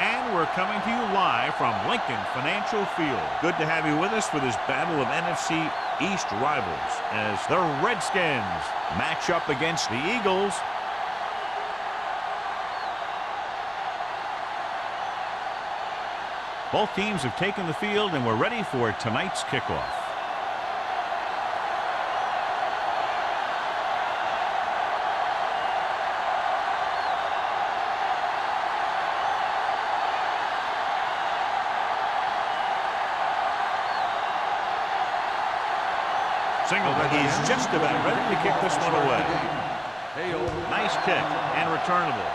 And we're coming to you live from Lincoln Financial Field. Good to have you with us for this battle of NFC East rivals as the Redskins match up against the Eagles. Both teams have taken the field and we're ready for tonight's kickoff. He's just about ready to kick this one away. Nice kick and returnable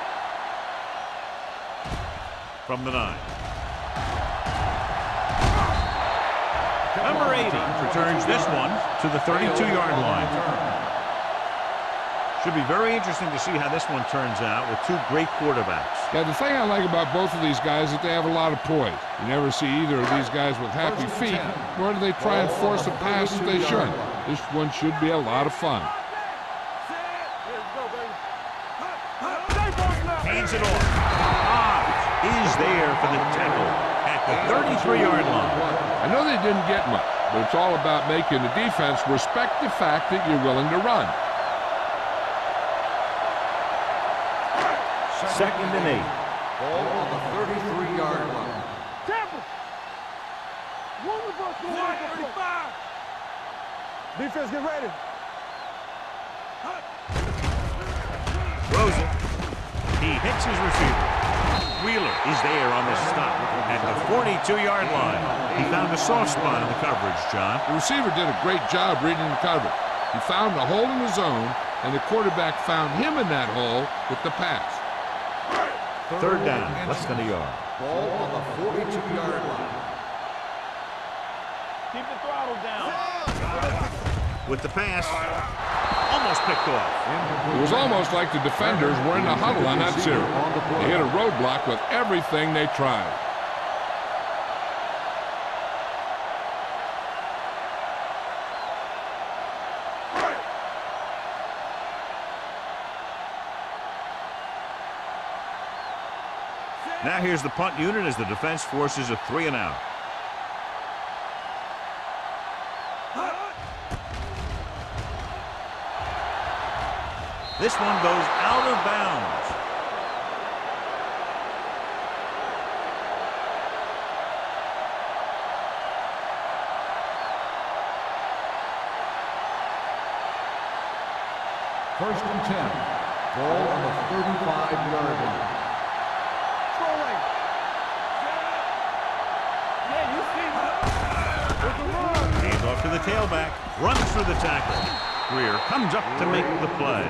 from the 9. Number 80 returns this one to the 32-yard line. Should be very interesting to see how this one turns out with two great quarterbacks. Yeah, the thing I like about both of these guys is that they have a lot of poise. You never see either of these guys with happy feet, nor do they try and force a pass as they should. This one should be a lot of fun. Hands it off. Is there for the tackle at the 33-yard line. I know they didn't get much, but it's all about making the defense respect the fact that you're willing to run. 2nd and 8. Ball on the 33-yard line. Defense, get ready. Throws it. He hits his receiver. Wheeler is there on the stop at the 42-yard line. He found a soft spot in the coverage, John. The receiver did a great job reading the coverage. He found a hole in the zone, and the quarterback found him in that hole with the pass. 3rd down, less than a yard. Ball on the 42-yard line. Keep the throttle down. With the pass, almost picked off. It was almost like the defenders were in the huddle on that series. They hit a roadblock with everything they tried. Now here's the punt unit as the defense forces a 3-and-out. This one goes out of bounds. First and 10. Ball on the 35-yard line. Hands off to the tailback. Runs through the tackle. Greer comes up to make the play.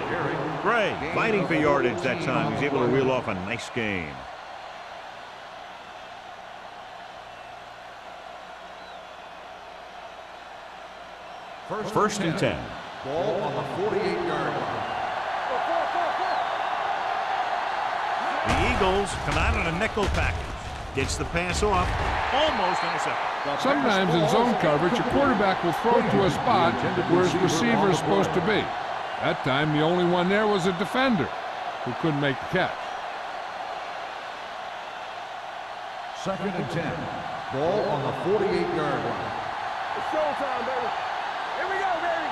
Gray fighting for yardage that time. He's able to reel off a nice gain. First and 10. Ball on the 48-yard line. The Eagles come out in a nickel package. Gets the pass off. Almost intercepted. Sometimes in zone coverage, a quarterback will throw to a spot where his receiver is supposed to be. That time, the only one there was a defender who couldn't make the catch. 2nd and 10. Ball on the 48-yard line. It's showtime, baby. Here we go, baby.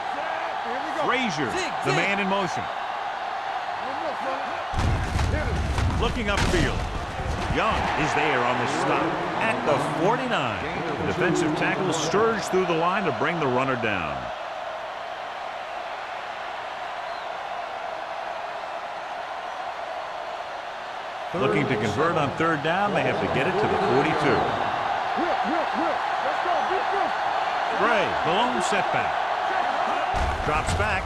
Here we go. Frazier, the man in motion. Looking upfield. Young is there on the stop at the 49. The defensive tackle surged through the line to bring the runner down. Looking to convert on 3rd down, they have to get it to the 42. Gray, the lone setback. Drops back.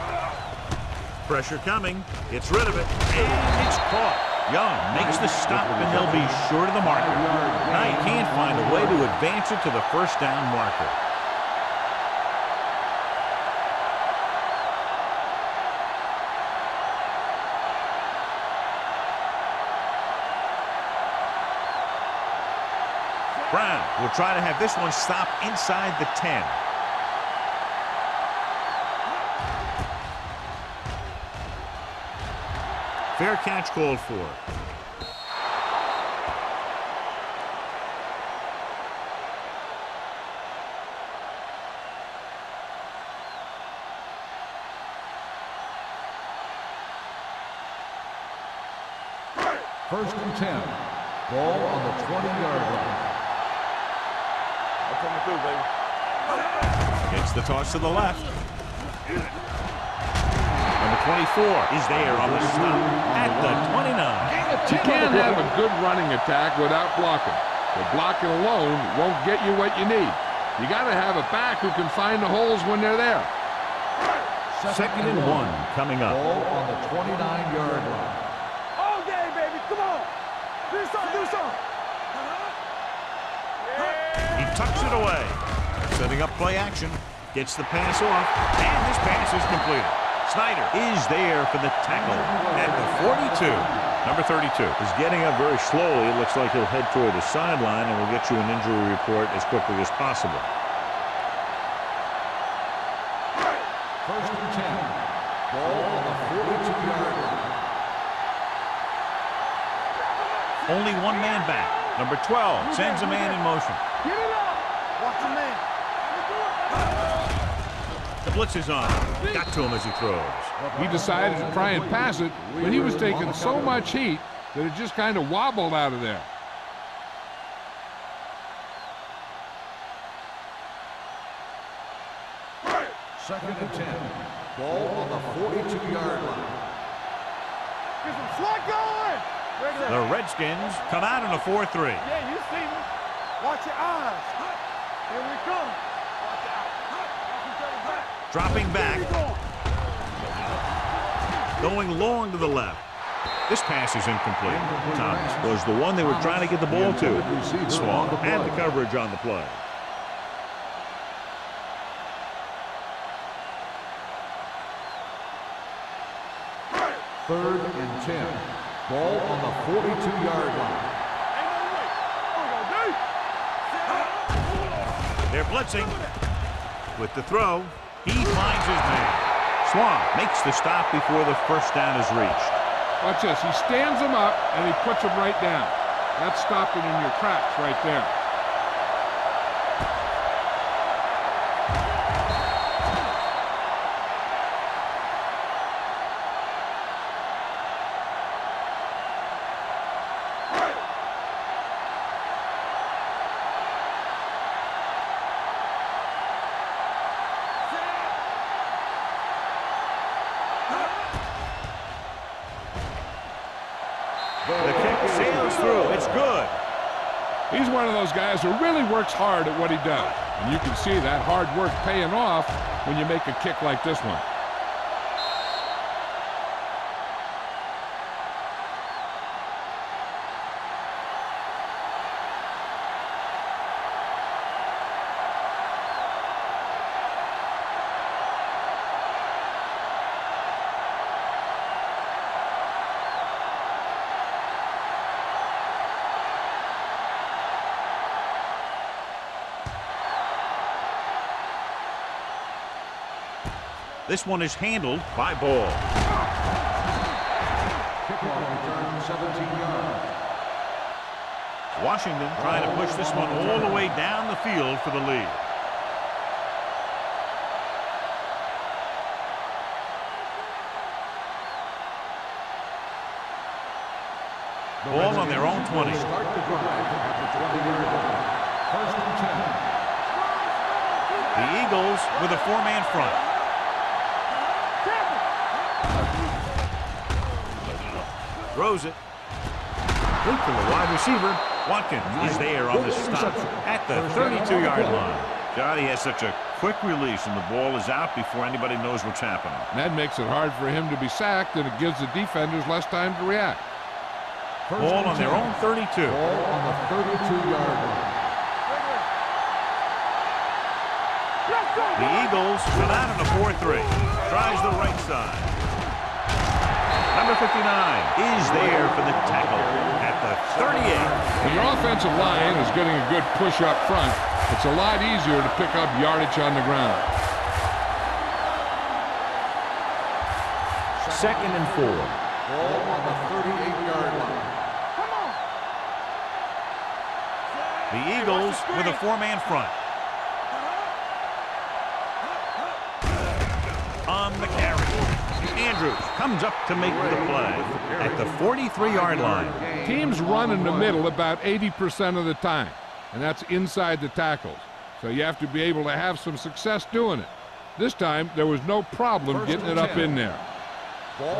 Pressure coming. Gets rid of it. And it's caught. Young makes the stop, and they'll be short of the marker. Now he can't find a way to advance it to the 1st down marker. Brown will try to have this one stop inside the 10. Fair catch called for. First and 10. Ball on the 20-yard line. I'm coming through, baby. Gets the toss to the left. Number 24 is there on the stop at the 29. You can't have a good running attack without blocking. But blocking alone won't get you what you need. You got to have a back who can find the holes when they're there. Second and 1 coming up. Ball on the 29-yard line. All day, baby. Come on. Do something, do something. He tucks it away. Setting up play action. Gets the pass off. And this pass is completed. Snyder is there for the tackle at the 42. Number 32 is getting up very slowly. It looks like he'll head toward the sideline, and we'll get you an injury report as quickly as possible. First and 10. Ball on the 42-yard line. Only one man back. Number 12 sends a man in motion. Get it up. Watch your man. The blitz is on. Got to him as he throws. He decided to try and pass it, but he was taking so much heat that it just kind of wobbled out of there. Second and 10. Ball on the 42-yard line. Get some slack going. The Redskins come out in a 4-3. Yeah, you see me. Watch your eyes. Here we come. Watch out. Watch each other back. Dropping back. Going long to the left. This pass is incomplete. Thomas was the one they were trying to get the ball to. Swan had the coverage on the play. Third and 10. Ball on the 42-yard line. They're blitzing. With the throw, he finds his man. Swan makes the stop before the first down is reached. Watch this. He stands him up, and he puts him right down. That's stopping in your tracks right there. The kick sails through. It's good. He's one of those guys who really works hard at what he does. And you can see that hard work paying off when you make a kick like this one. This one is handled by Ball. Kickoff return 17 yards. Washington trying to push this one all the way down the field for the lead. Ball on their own 20. Start the drive at the 20-yard line. First and 10. The Eagles with a four-man front. Throws it. Look for the wide receiver. Watkins is there on the stop at the 32-yard line. God, he has such a quick release, and the ball is out before anybody knows what's happening. And that makes it hard for him to be sacked, and it gives the defenders less time to react. Ball on their own 32. Ball on the 32-yard line. The Eagles come out in a 4-3. Tries the right side. Number 59 is there for the tackle at the 38. When your offensive line is getting a good push up front, it's a lot easier to pick up yardage on the ground. Second and 4. Ball on the 38-yard line. The Eagles with a four-man front. On the carry. Andrews comes up to make the play at the 43-yard line. Teams run in the middle about 80% of the time, and that's inside the tackles. So you have to be able to have some success doing it. This time, there was no problem getting it up in there. Well,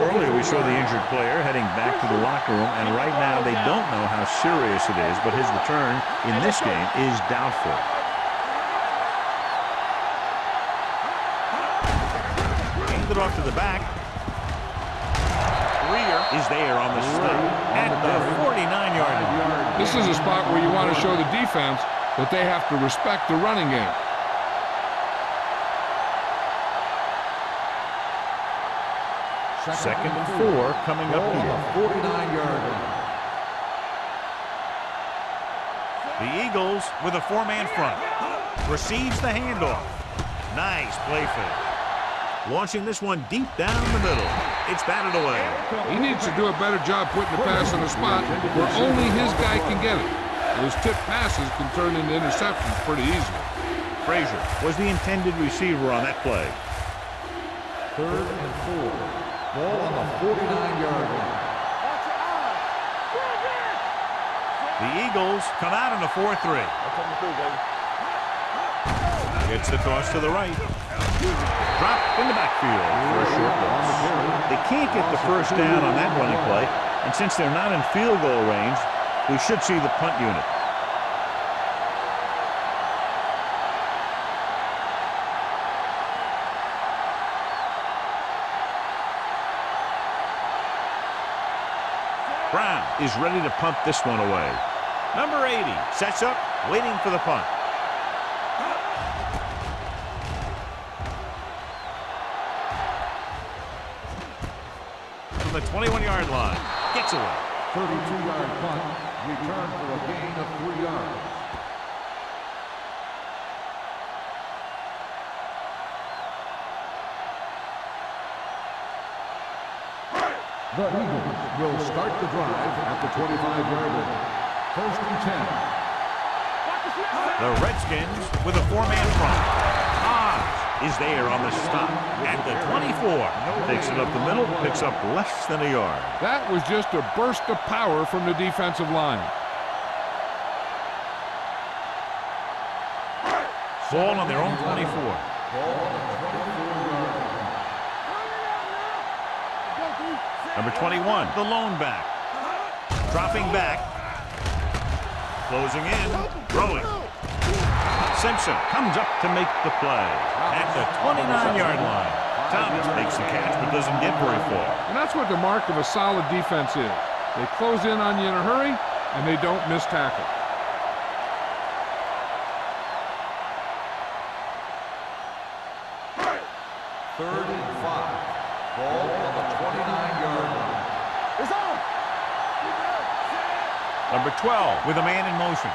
earlier we saw the injured player heading back to the locker room, and right now they don't know how serious it is, but his return in this game is doubtful. Hand it off to the back. Greer is there on the stop at the 49-yard line. This is a spot where you want to show the defense that they have to respect the running game. Second and 4 coming up here. 49-yard line. The Eagles with a four-man front. Receives the handoff. Nice play fake. Launching this one deep down the middle. It's batted away. He needs to do a better job putting the pass in a spot where only his guy can get it. Those tipped passes can turn into interceptions pretty easily. Frazier was the intended receiver on that play. 3rd and 4. Ball on the 49-yard line. The Eagles come out in a 4-3. Gets the toss to the right. Drop in the backfield for a short loss. They can't get the first down on that running play, and since they're not in field goal range, we should see the punt unit. Brown is ready to punt this one away. Number 80 sets up, waiting for the punt. From the 21-yard line, gets away. 32-yard punt, return for a gain of 3 yards. The Eagles will start the drive at the 25-yard line. 1st and 10. The Redskins with a four-man front. Oz is there on the stop at the 24. Takes it up the middle, picks up less than a yard. That was just a burst of power from the defensive line. Ball on their own 24. Ball on the 24-yard line. Number 21, the lone back. Dropping back. Closing in. Throwing. Simpson comes up to make the play at the 29-yard line. Thomas makes the catch but doesn't get very far. And that's what the mark of a solid defense is. They close in on you in a hurry, and they don't miss tackle. Third and 5. Ball on the 29-yard line. It's on. Number 12 with a man in motion.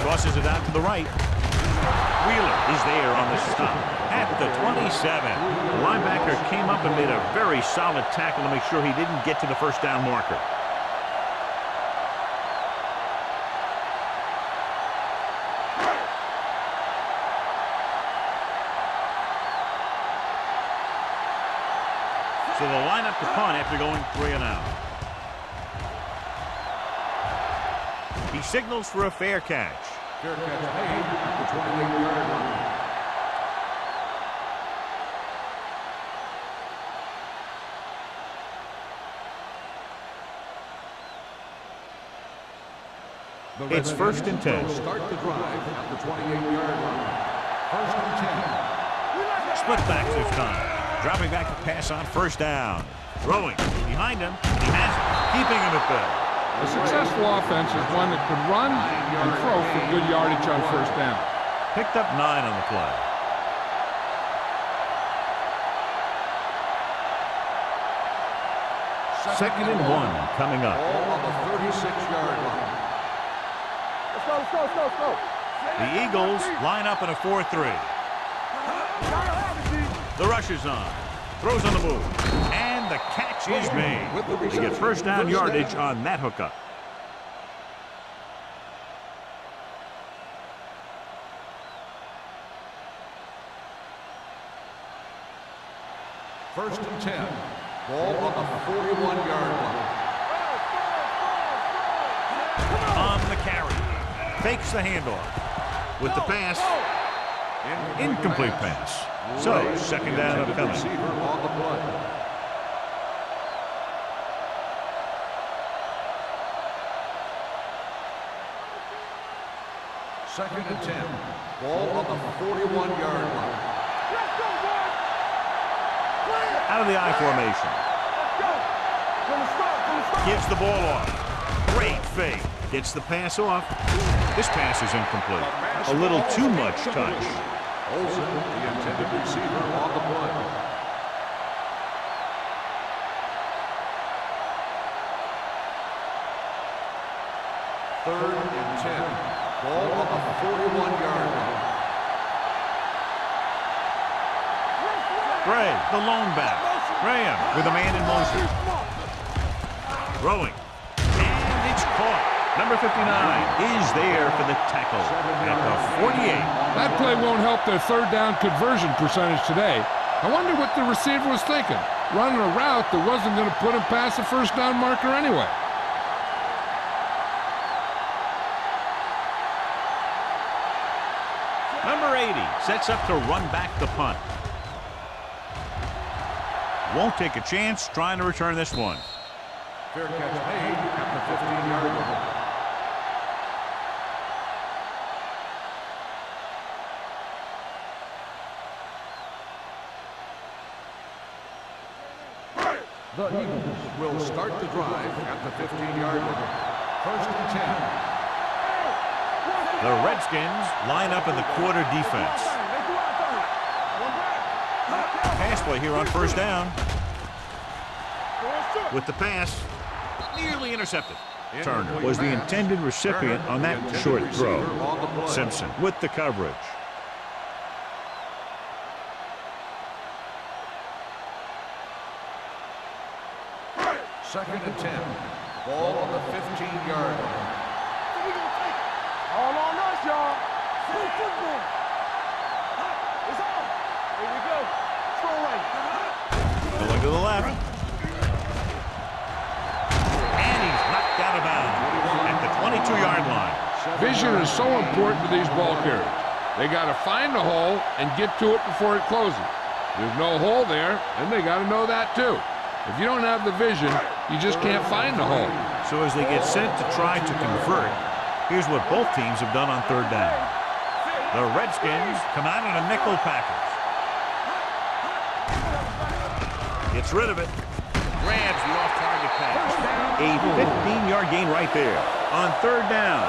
Tosses it out to the right. Wheeler is there on the stop at the 27. The linebacker came up and made a very solid tackle to make sure he didn't get to the first down marker. So they'll line up to punt after going 3 and out. He signals for a fair catch. Fair catch made at the 28-yard line. It's 1st and 10. Start the drive at the 28-yard line. 1st and 10. Split back this time. Dropping back to pass on 1st down. Throwing. Behind him. He has it. Keeping him at bay. A successful offense is one that can run and throw for good yardage on 1st down. Picked up 9 on the play. Second and 1 coming up. Ball on the 36-yard line. Let's go. The Eagles line up in a 4-3. The rush is on. Throws on the move. And the catch is made. They get 1st down yardage on that hookup. First and 10. Ball on the 41-yard line. On the carry. Fakes the handoff. With the pass. Incomplete pass. So, second down upcoming. Receiver on the play. Second and 10. Ball on the 41-yard line. Out of the I formation. Gives the ball off. Great fake. Gets the pass off. This pass is incomplete. A little too much touch. Olsen, the intended receiver, on the play. Third and 10. Ball on the 41-yard line. Gray, the lone back. Graham with a man in motion. Throwing. And it's caught. Number 59 is there for the tackle at the 48. That play won't help their third down conversion percentage today. I wonder what the receiver was thinking, running a route that wasn't going to put him past the first down marker anyway. Number 80 sets up to run back the punt. Won't take a chance trying to return this one. Fair catch made at the 15-yard line. The Eagles will start the drive at the 15-yard line. First and 10. The Redskins line up in the quarter defense. Pass play here on first down. With the pass, nearly intercepted. Turner was the intended recipient on that short throw. Simpson with the coverage. Second and 10. Ball on the 15-yard line. All on us, y'all. Play football. It's on. Here we go. Throw right. Going to the left. And he's knocked out of bounds at the 22-yard line. Vision is so important to these ball carriers. They got to find the hole and get to it before it closes. There's no hole there, and they got to know that too. If you don't have the vision, you just can't find the hole. So as they get set to try to convert, here's what both teams have done on third down. The Redskins come out in a nickel package. Gets rid of it. Grabs the off-target pass. A 15-yard gain right there on third down.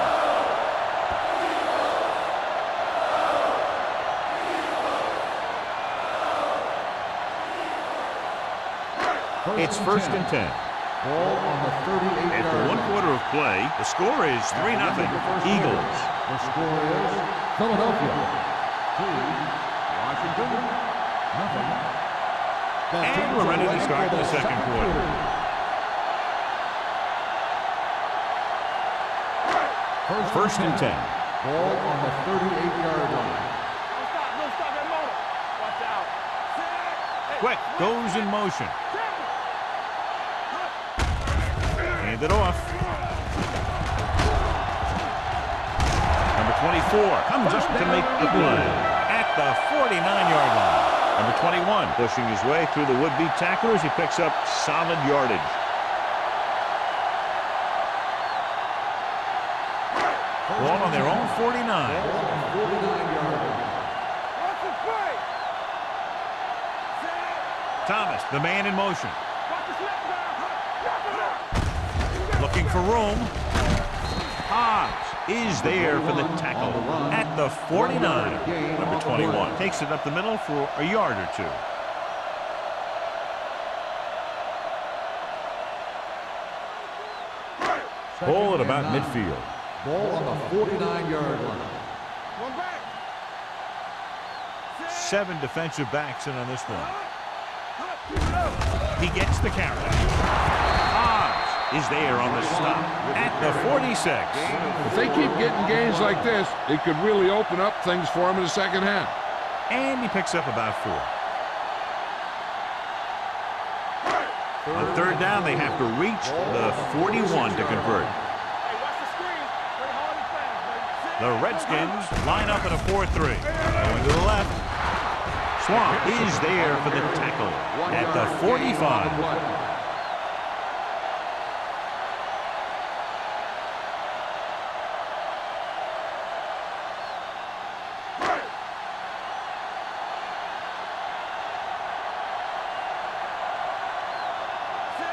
It's first and 10. Ball on the 38-yard line. After one quarter of play, the score is 3-0 Eagles. The score is Philadelphia 3, Washington 0. And we're ready to start the second quarter. First and 10. Ball on the 38-yard line. Don't stop that motor. Watch out. Quick goes in motion. Hand it off. Number 24 comes up to make the play at the 49-yard line. Number 21 pushing his way through the would-be tacklers. He picks up solid yardage. Ball on their own 49. Thomas, the man in motion. Looking for room. Hobbs is there for the tackle at the 49. Number 21 takes it up the middle for a yard or two. Ball at about midfield. Ball on the 49-yard line. 7 defensive backs in on this one. He gets the carry. Hobbs is there on the stop at the 46. If they keep getting gains like this, it could really open up things for them in the second half. And he picks up about 4. On third down, they have to reach the 41 to convert. Hey, watch the screen. Play hard and fast, baby. The Redskins line up in a 4-3. Going to the left. Swamp is there for the tackle at the 45.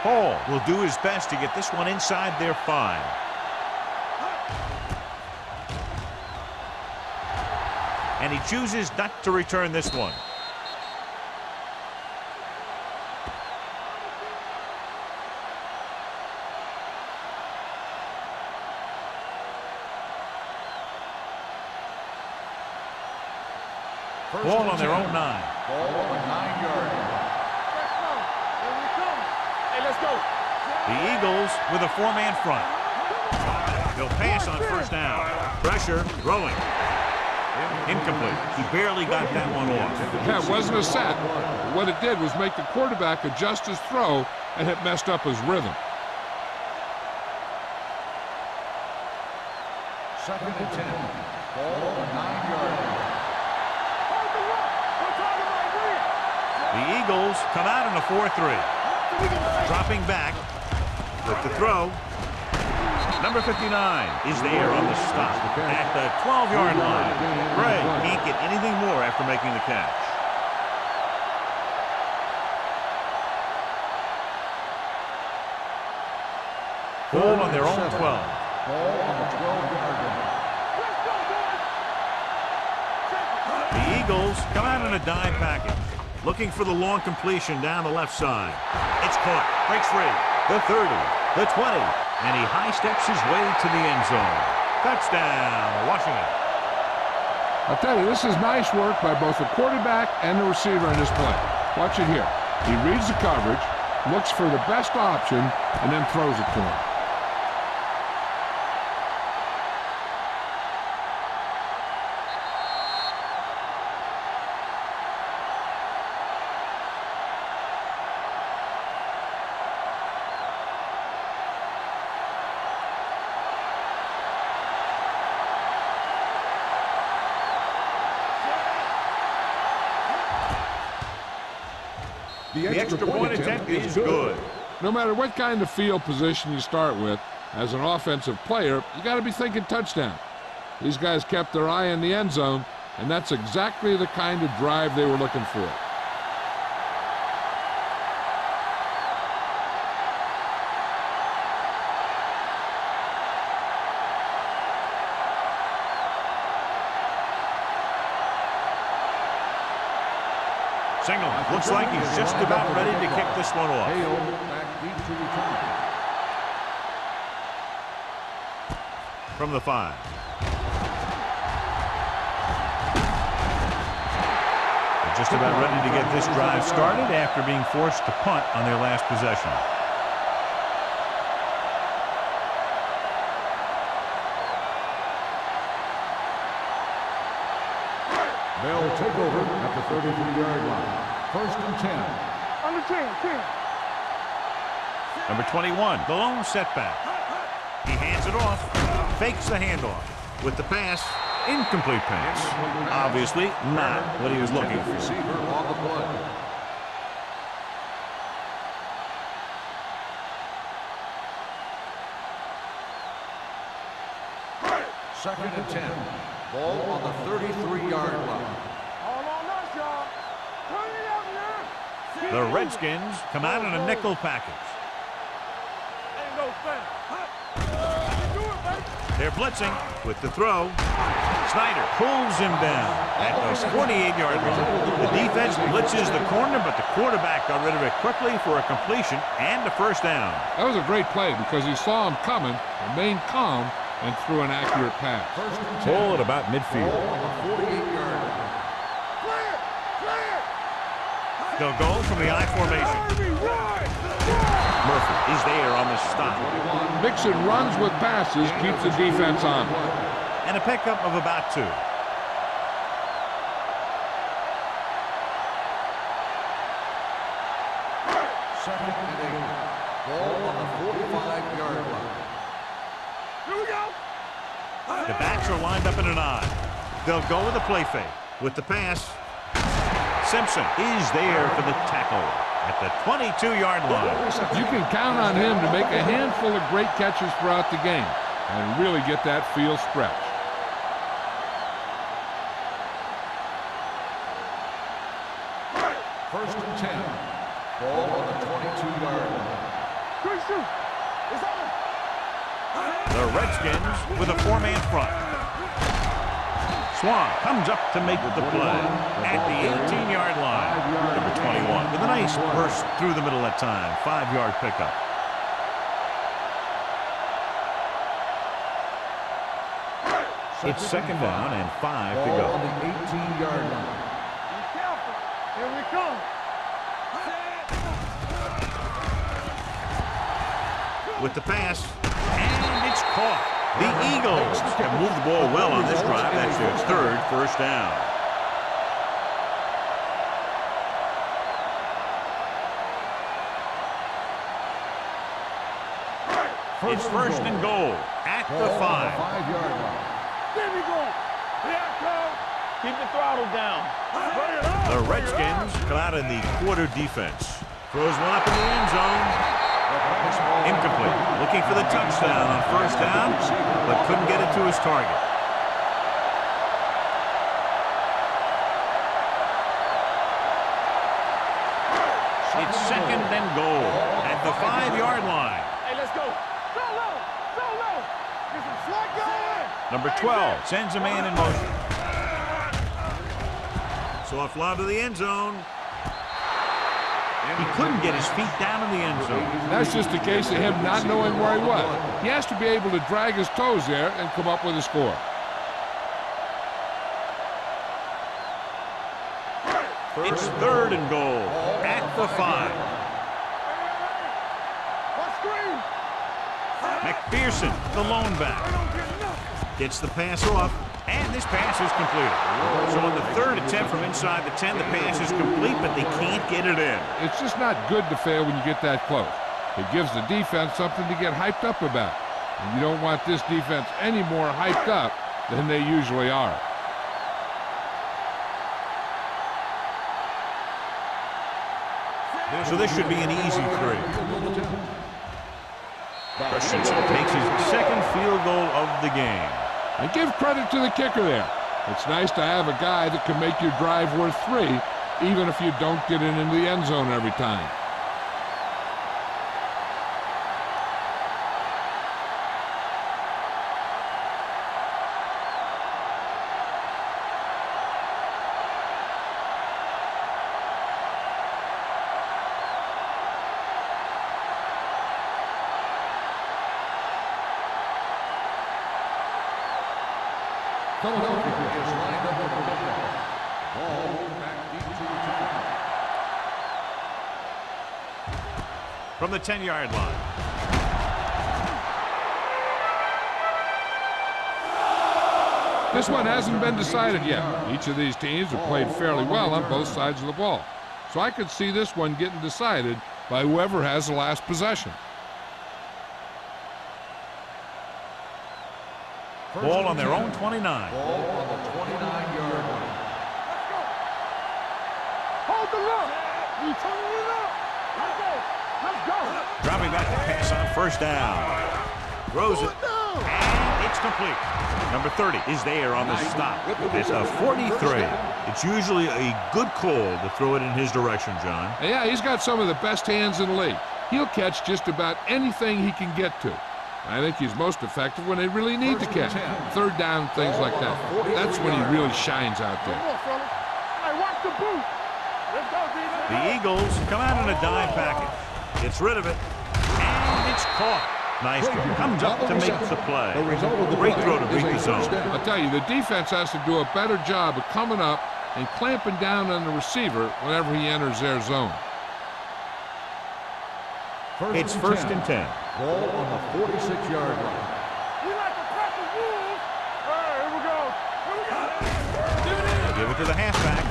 Hall will do his best to get this one inside their 5. And he chooses not to return this one. Ball on their own 9. Ball on the 9-yard line. Let's go. The Eagles with a 4-man front. They'll pass on first down. Pressure, throwing. Incomplete. He barely got that one off. Yeah, it wasn't a sack. What it did was make the quarterback adjust his throw, and it messed up his rhythm. 2nd and 10. Ball on the 9-yard line. The Eagles come out in a 4-3. Dropping back with the throw. Number 59 is there on the stop at the 12-yard line. Gray can't get anything more after making the catch. Ball on their own 12. Ball on the 12-yard line. The Eagles come out in a dime package, looking for the long completion down the left side. It's caught, breaks free. The 30, the 20, and he high steps his way to the end zone. Touchdown, Washington. I'll tell you, this is nice work by both the quarterback and the receiver in this play. Watch it here. He reads the coverage, looks for the best option, and then throws it to him. The extra point attempt is good. No matter what kind of field position you start with, as an offensive player, you got to be thinking touchdown. These guys kept their eye on the end zone, and that's exactly the kind of drive they were looking for. Single. Looks like he's just about ready to kick this one off. Hale back deep to return. From the 5. They're just about ready to get this drive started after being forced to punt on their last possession. They'll take over at the 33-yard line. 1st and 10. On the 10. Number 21, the lone setback. He hands it off, fakes the handoff. With the pass, incomplete pass. Obviously not what he was looking for. Receiver on the play. Second and 10. Ball on the 33-yard line. All on us, y'all. Turn it out now. The Redskins come out in a nickel package. Ain't no fan. Do it, baby. They're blitzing with the throw. Snyder pulls him down at the 48-yard line. The defense blitzes the corner, but the quarterback got rid of it quickly for a completion and a first down. That was a great play because he saw him coming, remained calm, and threw an accurate pass. Ball at about midfield. Ball on the 48-yard line. Clear. They'll go from the I formation. Murphy is there on the stop. Mixon runs with passes, keeps the defense on. And a pickup of about 2. Second and 8. The backs are lined up in an I. They'll go with a play fake. With the pass, Simpson is there for the tackle at the 22-yard line. You can count on him to make a handful of great catches throughout the game and really get that field stretch. First and 10. Ball on the 22-yard line. Christian, it's on. The Redskins with a four-man front. Swan comes up to make the play at the 18-yard line. Number 21 with a nice burst through the middle that time. 5-yard pickup. It's second down and 5 to go. Ball on the 18-yard line. Be careful. Here we come. With the pass, and it's caught. The Eagles have moved the ball well on this drive. That's their third first down. It's first and goal at the 5. 5-yard line. There we go. Here it comes. Keep the throttle down. Bring it up. The Redskins come out in the quarter defense. Throws one up in the end zone. Incomplete. Looking for the touchdown on first down, but couldn't get it to his target. It's second and goal at the 5-yard line. Hey, let's go. Go low. Go low. Get some slack going. Number 12 sends a man in motion. Soft lob to the end zone. He couldn't get his feet down in the end zone. That's just a case of him not knowing where he was. He has to be able to drag his toes there and come up with a score. It's third and goal at the 5. What screen? McPherson, the lone back, gets the pass off, and this pass is completed. So on the third attempt from inside the 10, the pass is complete, but they can't get it in. It's just not good to fail when you get that close. It gives the defense something to get hyped up about. And you don't want this defense any more hyped up than they usually are. So this should be an easy 3. Christensen takes his second field goal of the game. And give credit to the kicker there. It's nice to have a guy that can make your drive worth 3, even if you don't get it into the end zone every time. Philadelphia is lined up with the football. Ball back deep to the 10. From the 10-yard line. This one hasn't been decided yet. Each of these teams have played fairly well on both sides of the ball. So I could see this one getting decided by whoever has the last possession. Ball on their own 29. Ball on the 29-yard line. Hold the look. You turning it up. Let's go. Let's go. Dropping back to pass on first down. Throws it. And it's complete. Number 30 is there on the stop. It's a 43. It's usually a good call to throw it in his direction, John. Yeah, he's got some of the best hands in the league. He'll catch just about anything he can get to. I think he's most effective when they really need to catch. Third down, things like that. That's when he really shines out there. Come on, fellas. Hey, watch the boot. Let's go, D-Man. The Eagles come out in a dime package. Gets rid of it. And it's caught. Nice. Comes up to make the play. Great throw to beat the zone. I'll tell you, the defense has to do a better job of coming up and clamping down on the receiver whenever he enters their zone. It's first and 10. Ball on the 46-yard line. We like to practice rules. All right, here we go. Here we go. Give it to the halfback.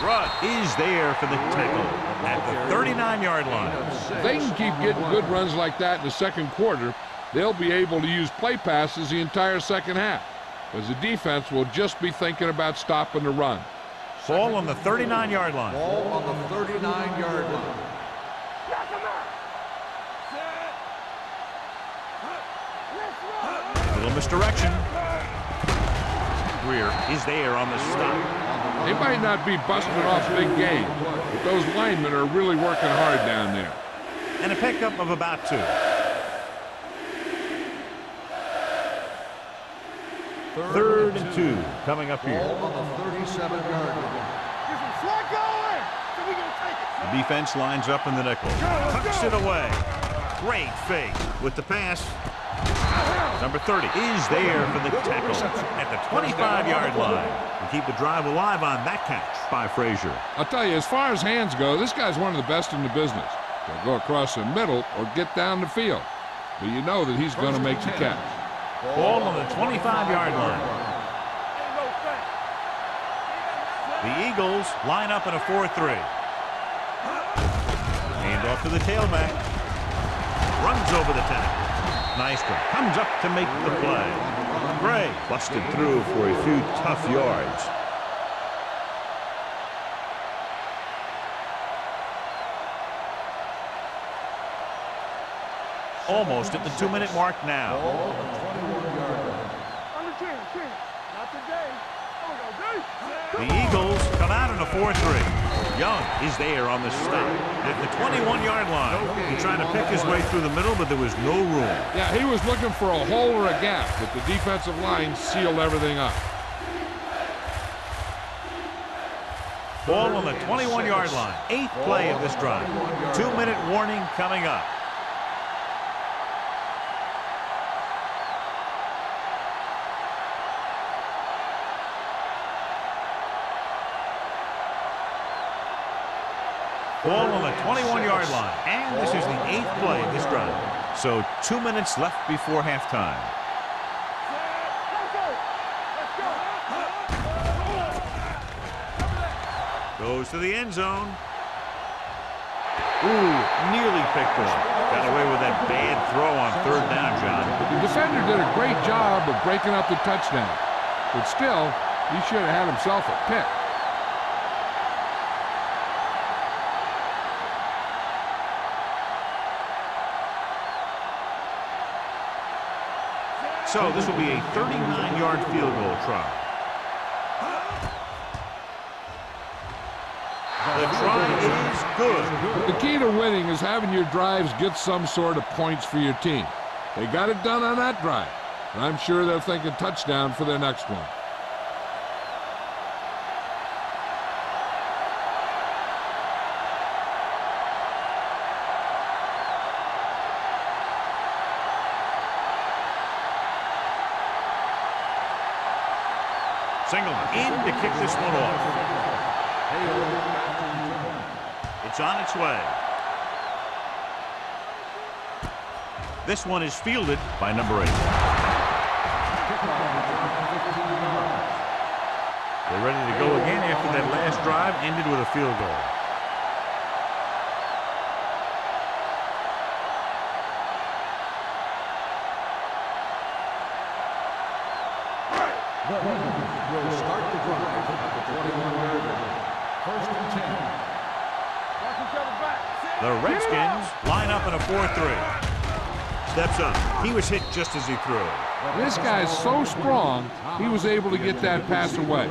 Rudd is there for the tackle at the 39-yard line. If they can keep getting good runs like that in the second quarter, they'll be able to use play passes the entire second half, because the defense will just be thinking about stopping the run. Ball on the 39-yard line. Ball on the 39-yard line. Little misdirection. Greer is there on the stop. They might not be busting off big games, but those linemen are really working hard down there. And a pickup of about 2. Third and 2 coming up here. Ball on the 37-yard line. The defense lines up in the nickel. Tucks it away. Great fake with the pass. Number 30 is there for the tackle at the 25-yard line. To keep the drive alive on that catch by Frazier. I'll tell you, as far as hands go, this guy's one of the best in the business. He'll go across the middle or get down the field. But you know that he's going to make the catch. Ball on the 25-yard line. The Eagles line up in a 4-3. Hand off to the tailback. Runs over the tackle. Nice one. Comes up to make the play. Gray busted through for a few tough yards. Almost at the 2-minute mark now. The Eagles come out in a 4-3. Young is there on the stop at the 21-yard line. He's trying to pick his way through the middle, but there was no room. Yeah, he was looking for a hole or a gap, but the defensive line sealed everything up. Ball on the 21-yard line. 8th play of this drive. 2-minute warning coming up. Ball on the 21-yard line. And this is the 8th play of this drive. So 2 minutes left before halftime. Goes to the end zone. Ooh, nearly picked off. Got away with that bad throw on 3rd down, John. The defender did a great job of breaking up the touchdown. But still, he should have had himself a pick. So this will be a 39-yard field goal try. The try is good. The key to winning is having your drives get some sort of points for your team. They got it done on that drive, and I'm sure they're thinking touchdown for their next one. Single in to kick this one off. It's on its way. This one is fielded by number 8. They're ready to go again after that last drive ended with a field goal. Will start the drive at the 21-yard line. 1st and 10. The Redskins line up in a 4-3. Steps up. He was hit just as he threw. This guy's so strong, he was able to get that pass away.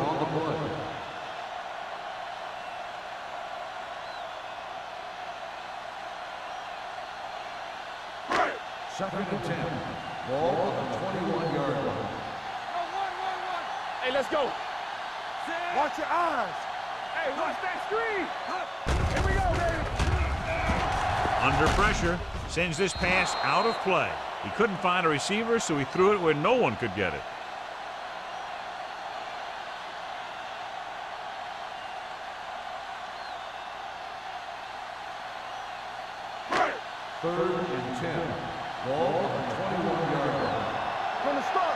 Second and 10. Ball on the 21-yard line. Hey, let's go. Watch your eyes. Hey, watch that screen. Here we go, baby. Under pressure, sends this pass out of play. He couldn't find a receiver, so he threw it where no one could get it. Third and 10. Ball on the 21-yard line. From the start.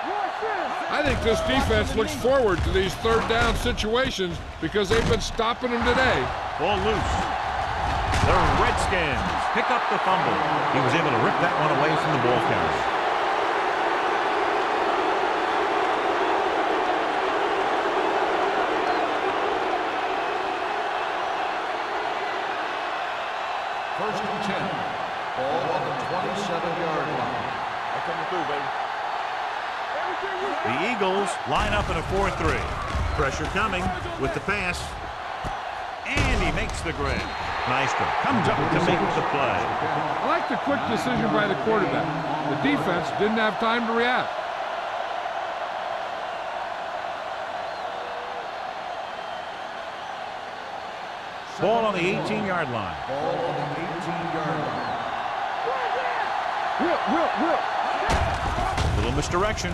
Watch this. I think this defense looks forward to these 3rd down situations because they've been stopping them today. Ball loose. The Redskins Redskins pick up the fumble. He was able to rip that one away from the ball carrier. First and 10. Ball on the 27-yard line. I'm coming through, baby. The Eagles line up in a 4-3. Pressure coming with the pass. And he makes the grab. Maestro comes up to make the play. I like the quick decision by the quarterback. The defense didn't have time to react. Ball on the 18-yard line. Ball on the 18-yard line. Whip. Little misdirection.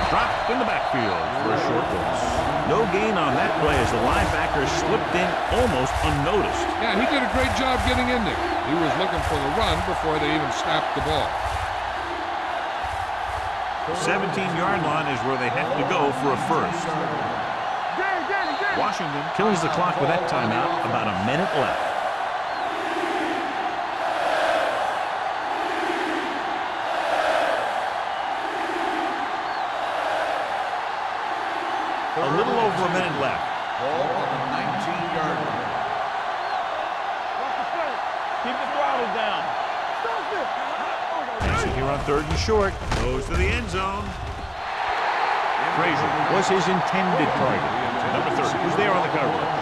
Dropped in the backfield for a short loss. No gain on that play as the linebacker slipped in almost unnoticed. Yeah, he did a great job getting in there. He was looking for the run before they even snapped the ball. 17-yard line is where they have to go for a first. Washington kills the clock with that timeout. About a minute left. A little over a minute left. Ball on the 19-yard line. Keep the throttle down. Pass it here on 3rd and short. Goes to the end zone. Frazier was his intended target. Number 30 was there on the cover.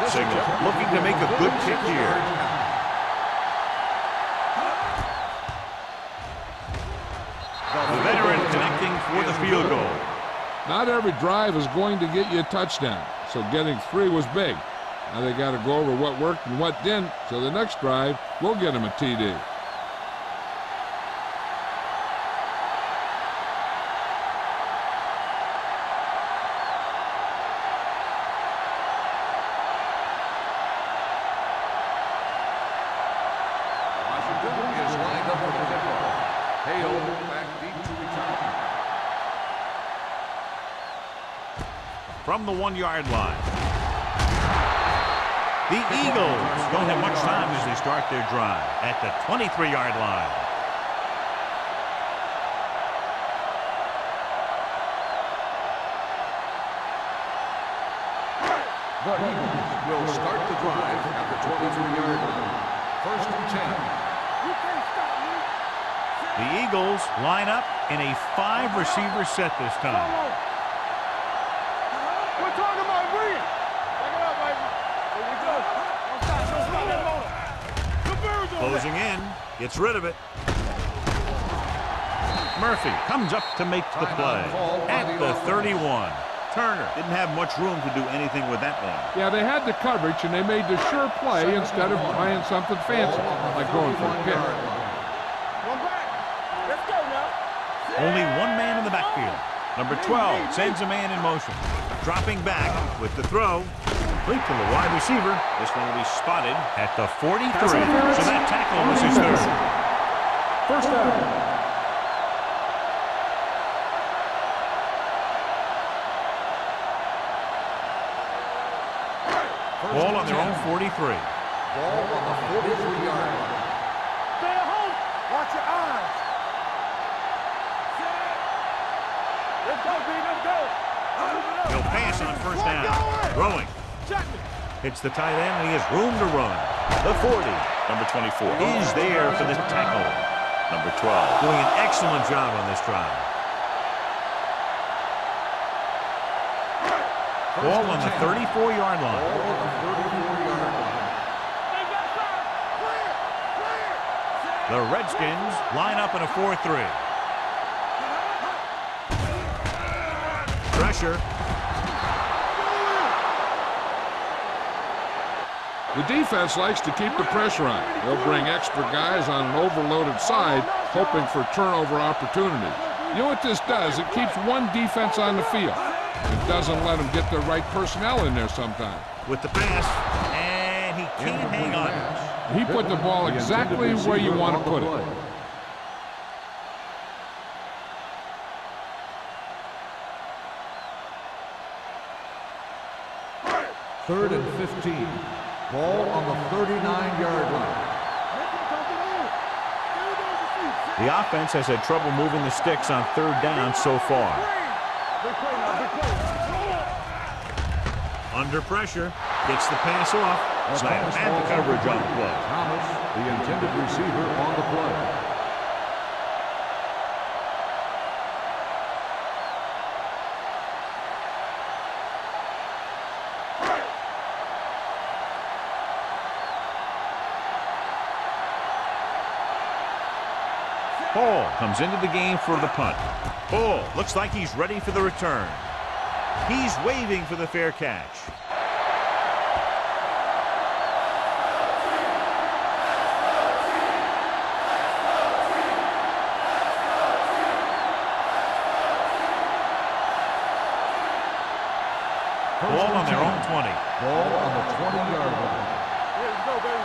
Signal looking to make a good kick here. The veteran connecting for the field goal. Not every drive is going to get you a touchdown, so getting 3 was big. Now they got to go over what worked and what didn't, so the next drive will get him a TD. Is lined up for the kickoff. Hale back deep to return. From the 1-yard line. The Eagles don't have much time as they start their drive at the 23-yard line. The Eagles will start the drive at the 23-yard line. First and 10. The Eagles line up in a 5-receiver set this time. We're talking about Williams. Check it out, baby. Here we go. Don't stop that motor. The birds on Closing in, gets rid of it. Murphy comes up to make the play at the 31. Turner didn't have much room to do anything with that one. Yeah, they had the coverage, and they made the sure play instead of trying something fancy, like going for a pick. One back. Let's go now. Only one man in the backfield. Number 12 sends a man in motion. Dropping back with the throw. Complete to the wide receiver. This one will be spotted at the 43. So that tackle was his third. First down. Ball on their own 43. Ball on the 43-yard line. Stay at home. Watch your eyes. Let's go, B. Let's go. He'll pass on first down. Throwing. Check me. Hits the tight end, and he has room to run. The 40. Number 24 is there for the tackle. Number 12 doing an excellent job on this drive. Ball on the 34-yard line. Ball on the 34-yard line. The Redskins line up in a 4-3. Pressure. The defense likes to keep the pressure on. They'll bring extra guys on an overloaded side, hoping for turnover opportunities. You know what this does? It keeps one defense on the field. It doesn't let them get the right personnel in there sometimes. With the pass, and he can't hang on. He put the ball exactly where you want to put it. Third and 15. Ball on the 39-yard line. The offense has had trouble moving the sticks on third down so far. Under pressure, gets the pass off. Snap and the coverage on the play. Thomas, the intended receiver on the play. Hall comes into the game for the punt. Hall looks like he's ready for the return. He's waving for the fair catch. Ball on their own 20. Ball on the 20-yard line. Let's go, baby.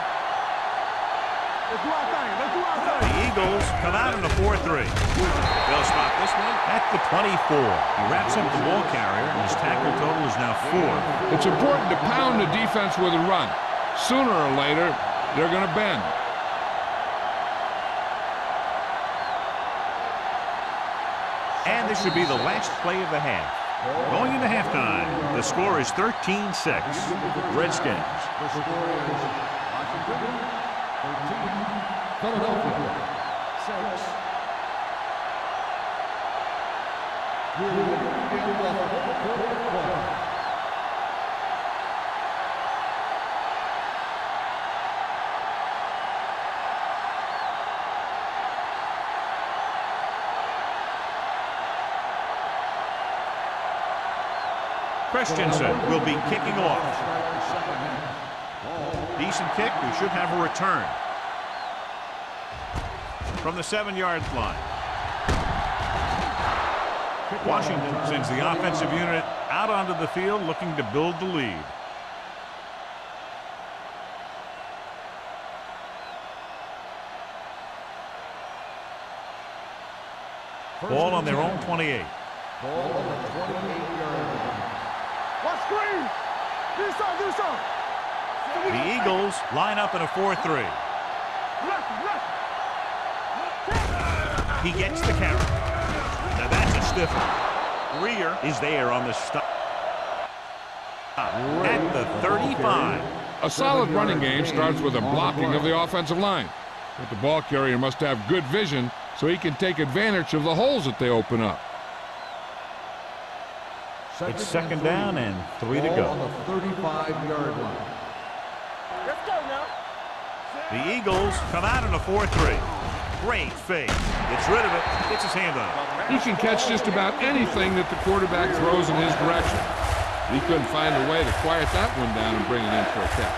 Let's do our thing. Let's do our thing. The Eagles come out in a 4-3. They'll spot this one at the 24. He wraps up the ball carrier, and his tackle total is now 4. It's important to pound the defense with a run. Sooner or later, they're going to bend. And this should be the last play of the half. Going into halftime, the score is 13-6. Redskins. The score is Washington 13, Philadelphia 6. We're in the fourth quarter. Christensen will be kicking off. Decent kick. We should have a return. From the 7-yard line. Washington sends the offensive unit out onto the field looking to build the lead. Ball on their own 28. Ball on the 28-yard line. Watch screen. Do something. The Eagles line up in a 4-3. He gets the carry. Now that's a stiff one. Rear is there on the stop. At the 35. A solid running game starts with a blocking of the offensive line. But the ball carrier must have good vision so he can take advantage of the holes that they open up. It's second down and 3 to go. On the 35-yard line. Let's go now. The Eagles come out in a 4-3. Great fake. Gets rid of it. Gets his hand on it. He can catch just about anything that the quarterback throws in his direction. He couldn't find a way to quiet that one down and bring it in for a catch.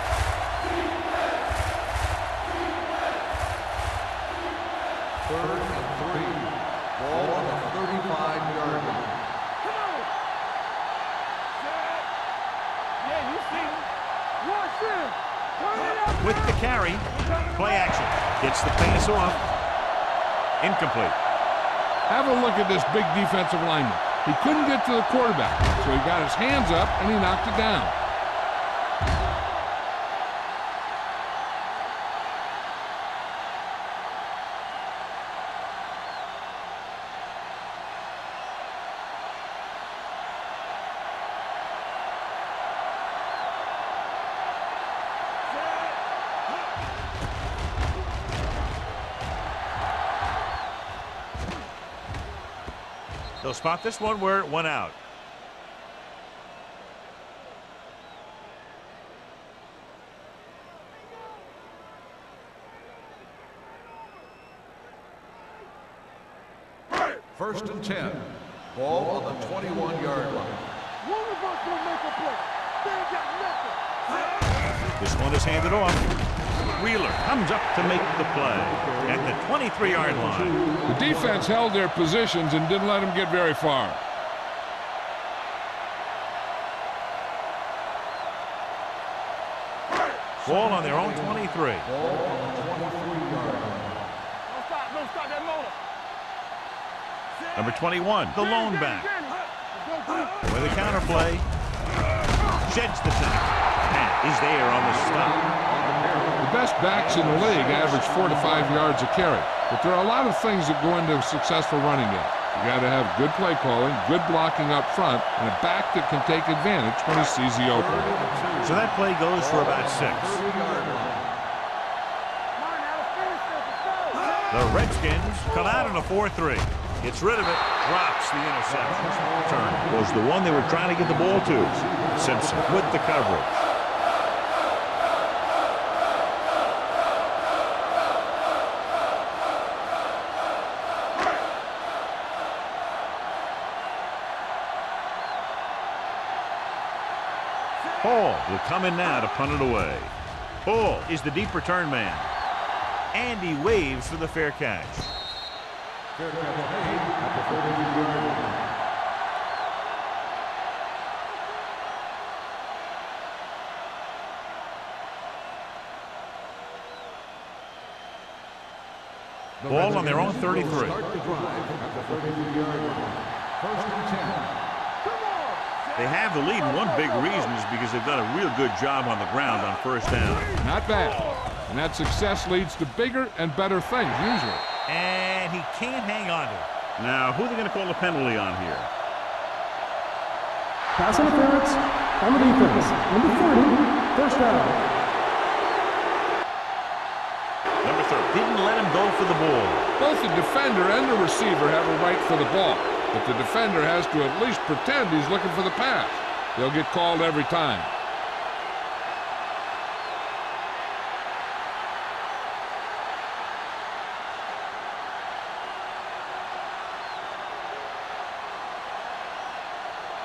Third and 3. Ball on the 35-yard line. With the carry, play action. Gets the pass off. Incomplete. Have a look at this big defensive lineman. He couldn't get to the quarterback, so he got his hands up and he knocked it down. They'll spot this one where it went out. First and 10. Ball on the 21-yard line. One of us will make a play. They ain't got nothing. This one is handed off. Wheeler comes up to make the play at the 23-yard line. The defense held their positions and didn't let them get very far. Ball on their own 23. Ball on the 23-yard line. Don't stop that motor. Number 21, the lone back. With a counterplay. Sheds the tackle. And is there on the stop. The best backs in the league average 4 to 5 yards a carry. But there are a lot of things that go into a successful running game. You got to have good play calling, good blocking up front, and a back that can take advantage when he sees the opening. So that play goes for about 6. The Redskins come out in a 4-3. Gets rid of it, drops the interception. Turn was the one they were trying to get the ball to. Simpson with the coverage. Hall will come in now to punt it away. Hall is the deep return man. And he waves for the fair catch. Fair catch made at the 42-yard line. Ball on their own 33. Start the drive at the 32-yard line. First and 10. They have the lead, and one big reason is because they've done a real good job on the ground on first down. Not bad. And that success leads to bigger and better things, usually. And he can't hang on to it. Now, who are they going to call a penalty on here? Pass interference on the defense. Number 30, first down. Number 30 didn't let him go for the ball. Both the defender and the receiver have a right for the ball, but the defender has to at least pretend he's looking for the pass. They'll get called every time.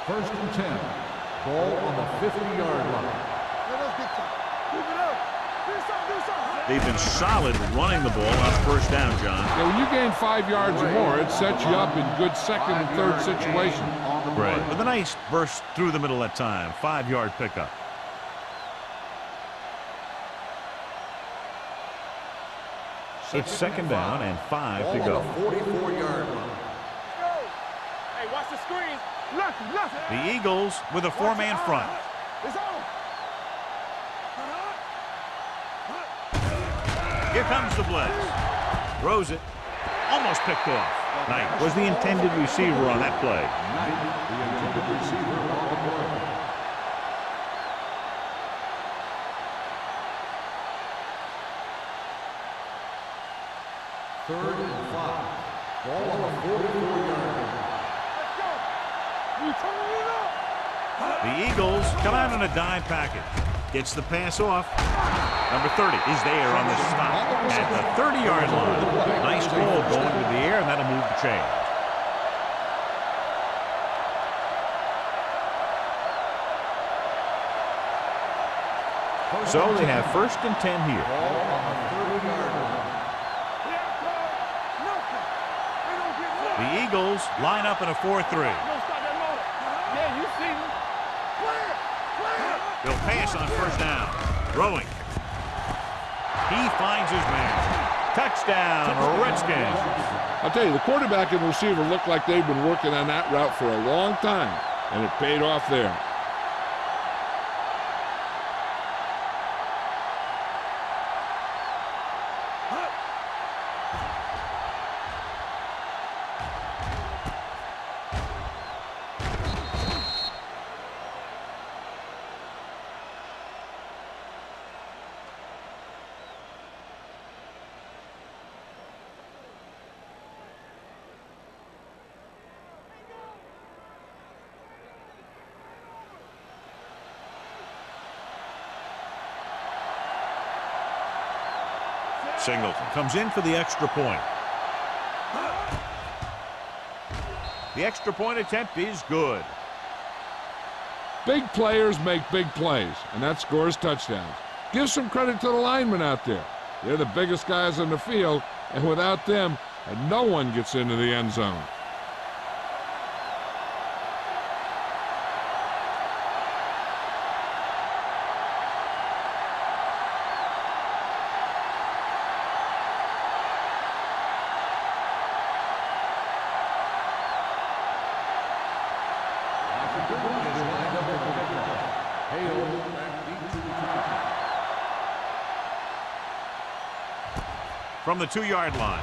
First and 10. Ball on the 50-yard line. Let us get you. Keep it up. Do something. They've been solid running the ball on first down, John. Yeah, when you gain 5 yards or more, it sets you up in good second and third situations. Right. With a nice burst through the middle that time. 5-yard pickup. It's second down and 5 to go. Ball on the 44-yard line. Hey, watch the screen. Left. The Eagles with a 4-man front. It's on. Here comes the blitz. Throws it. Almost picked off. Knight was the intended receiver on that play. Knight, the intended receiver on the play. Third and 5. Ball on the 44-yard line. Let's go. We turn it up. The Eagles come out in a dime package. Gets the pass off. Number 30 is there on the stop at the 30-yard line. Nice ball going to the air, and that'll move the chain. So they have first and 10 here. Ball on the 30-yard line. The Eagles line up in a 4-3. Don't stop that motor. Yeah, you see me. Clear. They'll pass on first down. Throwing. He finds his man. Touchdown, Redskins. I'll tell you, the quarterback and receiver look like they've been working on that route for a long time, and it paid off there. Singleton comes in for the extra point. The extra point attempt is good. Big players make big plays, and that scores touchdowns. Give some credit to the linemen out there. They're the biggest guys on the field, and without them, no one gets into the end zone. from the 2-yard line.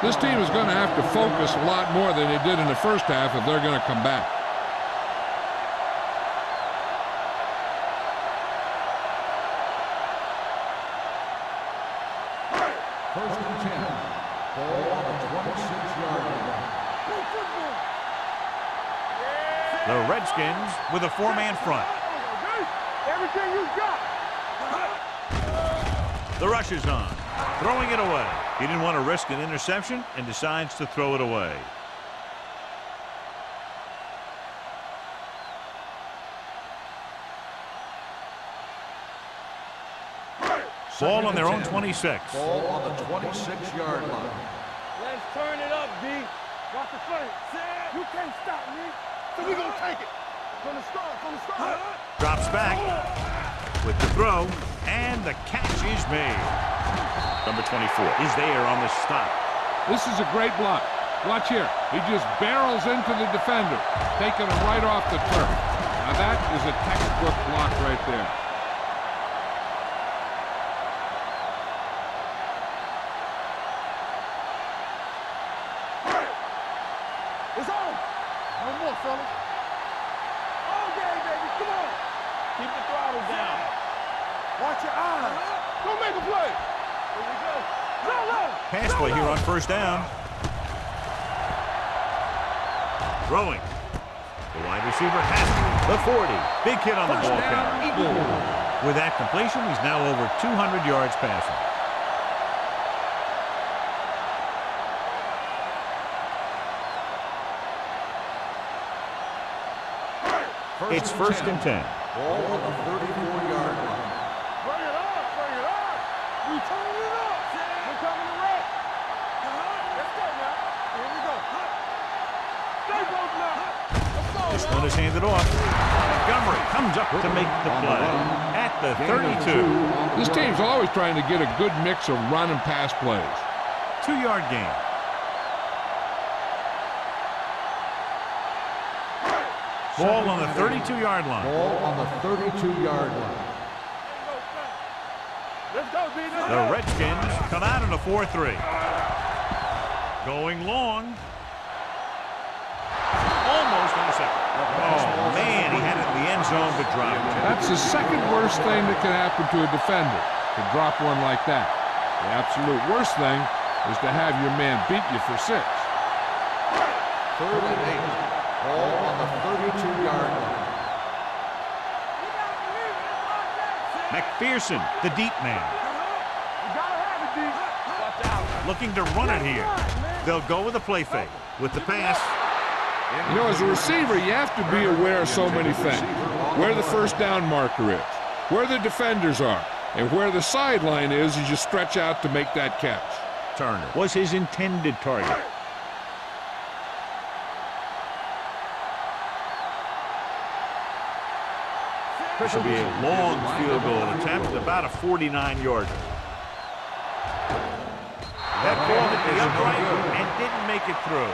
This team is going to have to focus a lot more than they did in the first half if they're going to come back. First and 10. Ball on the 26-yard line. The Redskins with a 4-man front. Everything you got. The rush is on. Throwing it away. He didn't want to risk an interception and decides to throw it away. Ball on their own 26. Ball on the 26-yard line. Let's turn it up, D. Watch the play. You can't stop me. So we gonna take it. From the start. Drops back with the throw, and the catch is made. Number 24 is there on the stop. This is a great block. Watch here. He just barrels into the defender, taking him right off the turf. Now that is a textbook block right there. It's on. No more, fellas. All day, baby. Come on. Keep the throttle down. Watch your eyes. Don't make a play. Here we go. Pass play here on first down. Throwing. The wide receiver has the 40. Big hit on the ball count. With that completion, he's now over 200 yards passing. It's first and 10. Ball on the 34-yard line. Bring it up. We turn it up. We're coming to wreck. Let's go now. Here we go. Stay close now. Let's go. This one is handed off. Montgomery comes up to make the play at the 32. This team's always trying to get a good mix of run and pass plays. 2-yard gain. Ball on the 32-yard line. Ball on the 32-yard line. Let's go, D. The Redskins come out in a 4-3. Going long. Almost intercepted. Oh, man, he had it in the end zone but dropped it. That's the second worst thing that can happen to a defender, to drop one like that. The absolute worst thing is to have your man beat you for 6. 3rd and 8. Ball on the 32-yard line. McPherson, the deep man. You gotta have it, D. Watch out. Looking to run it here. They'll go with a play fake. With the pass. You know, as a receiver, you have to be aware of so many things. Where the first down marker is, where the defenders are, and where the sideline is as you stretch out to make that catch. Turner was his intended target. This will be a long field goal attempt, about a 49-yarder. That ball hit the upright and didn't make it through.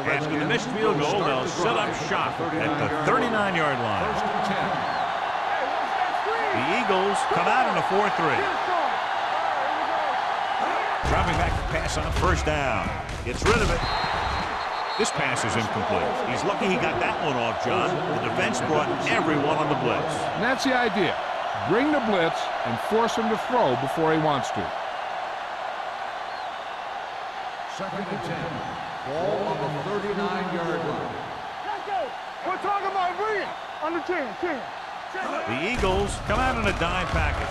After the missed field goal, they'll set up shop at the 39-yard line. First and 10. The Eagles come out in a 4-3. Dropping back to pass on first down. Gets rid of it. This pass is incomplete. He's lucky he got that one off, John. The defense brought everyone on the blitz. And that's the idea. Bring the blitz and force him to throw before he wants to. 2nd and 10. Ball on the 39-yard line. We're talking about bringing. Under 10. The Eagles come out in a dime package.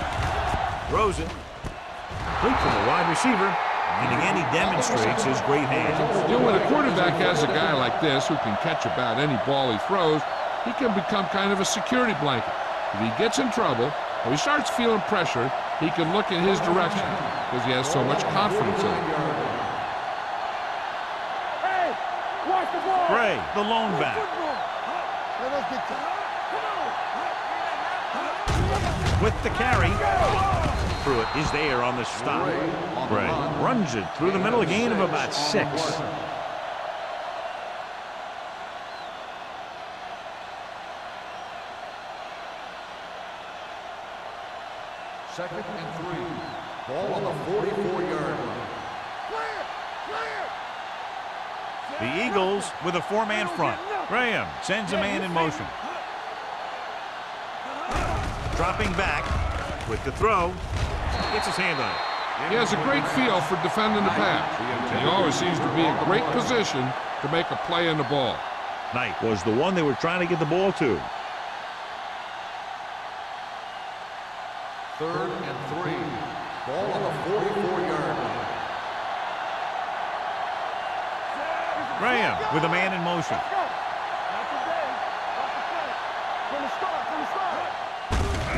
Throws it. Complete from the wide receiver. And again, he demonstrates his great hands. You know, when a quarterback has a guy like this who can catch about any ball he throws, he can become kind of a security blanket. If he gets in trouble, or he starts feeling pressure, he can look in his direction because he has so much confidence in him. Hey, watch the ball. Gray, the lone back. Let us get to it. Come on. with the carry. Pruitt is there on the stop. Gray runs it through the middle, a gain of about 6. Second and 3. Ball on the 44-yard line. The Eagles with a 4-man front. Graham sends a man in motion. Dropping back with the throw. Gets his hand on it. He has a great feel for defending the pass. He always seems to be in great position to make a play in the ball. Knight was the one they were trying to get the ball to. Third and 3. Ball on the 44-yard line. Graham with a man in motion.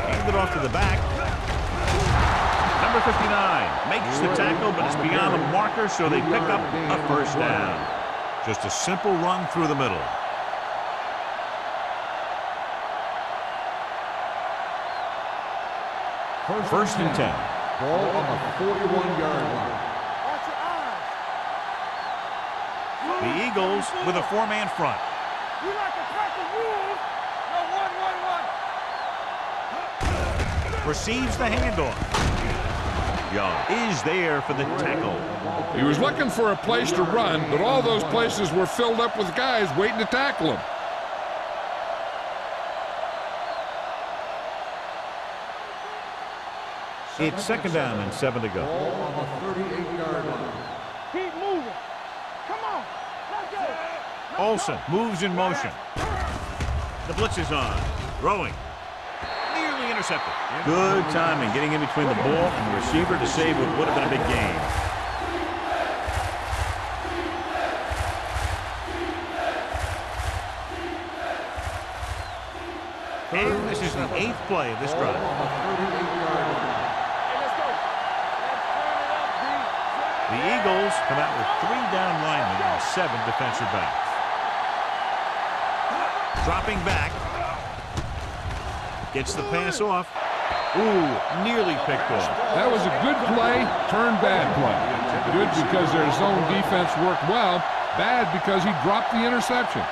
Handed off to the back. Number 59 makes the tackle, but it's beyond the marker, so they pick up a first down. Just a simple run through the middle. First and 10. Ball on the 41-yard line. The Eagles with a 4-man front. Receives the handoff. Young is there for the tackle. He was looking for a place to run, but all those places were filled up with guys waiting to tackle him. It's second down and 7 to go. Ball on the 38-yard line. Keep moving. Come on. Let's go. Olsen moves in motion. The blitz is on. Throwing. Nearly intercepted. Good timing getting in between the ball and the receiver to save what would have been a big gain. And this is the 8th play of this drive. The Eagles come out with 3 down linemen and 7 defensive backs. Dropping back. Gets the pass off. Ooh, nearly picked off. That was a good play, turned bad play. Good because their zone defense worked well. Bad because he dropped the interception.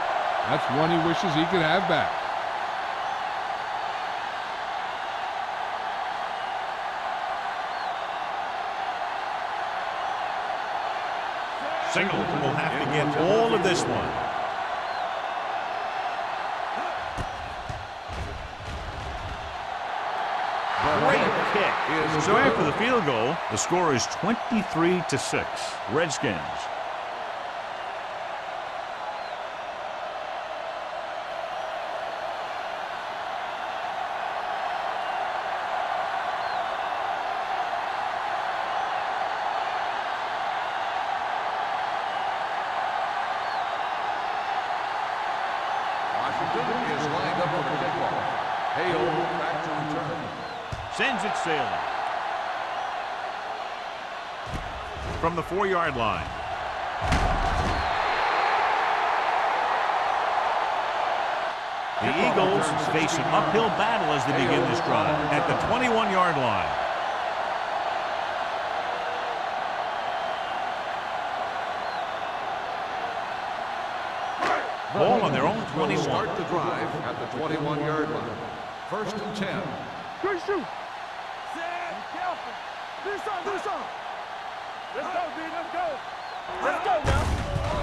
That's one he wishes he could have back. Singleton will have to get all of this one. Great kick. So after the field goal, the score is 23-6. Redskins. Is lined up for the kickoff. Hale back to return. Sends it sailing. From the 4-yard line. The Eagles face an uphill battle as they begin this drive at the 21-yard line. Ball on their own 21. Start the drive at the 21-yard line. First and 10. Good shoot. Sam, careful. Do something. Let's go, B. Let's go. Let's go now.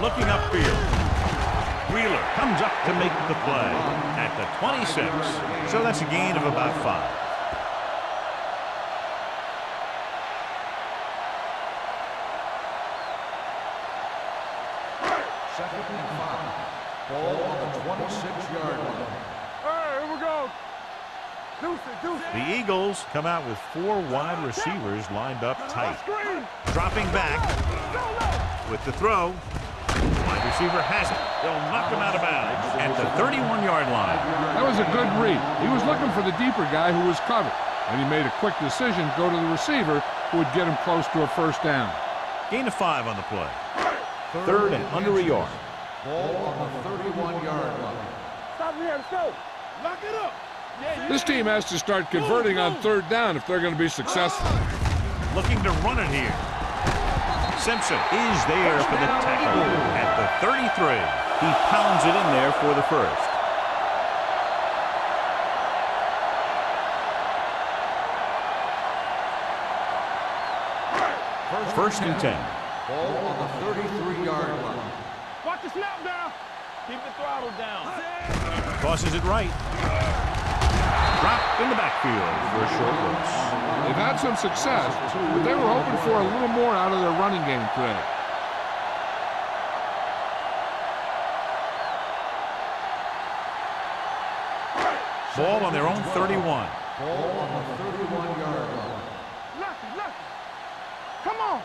Looking upfield. Wheeler comes up to make the play at the 26. So that's a gain of about 5. Second and 5. Ball on the 26-yard line. Hey, here we go. Deuce it. The Eagles come out with 4 wide receivers lined up tight. Dropping back with the throw. Wide receiver has it. They'll knock him out of bounds at the 31-yard line. That was a good read. He was looking for the deeper guy who was covered, and he made a quick decision to go to the receiver who would get him close to a first down. Gain of 5 on the play. Third and under a yard. Ball on the 31-yard line. Stop here. Let's go. Lock it up. This team has to start converting on third down if they're going to be successful. Looking to run it here. Simpson is there for the tackle at the 33. He pounds it in there for the first. First and 10. Ball on the 33-yard line. Watch the snap down. Keep the throttle down. Tosses it right. Dropped in the backfield for a short loss. They've had some success, but they were hoping for a little more out of their running game today. Ball on their own 31. Ball on the 31-yard line. Lucky. Come on.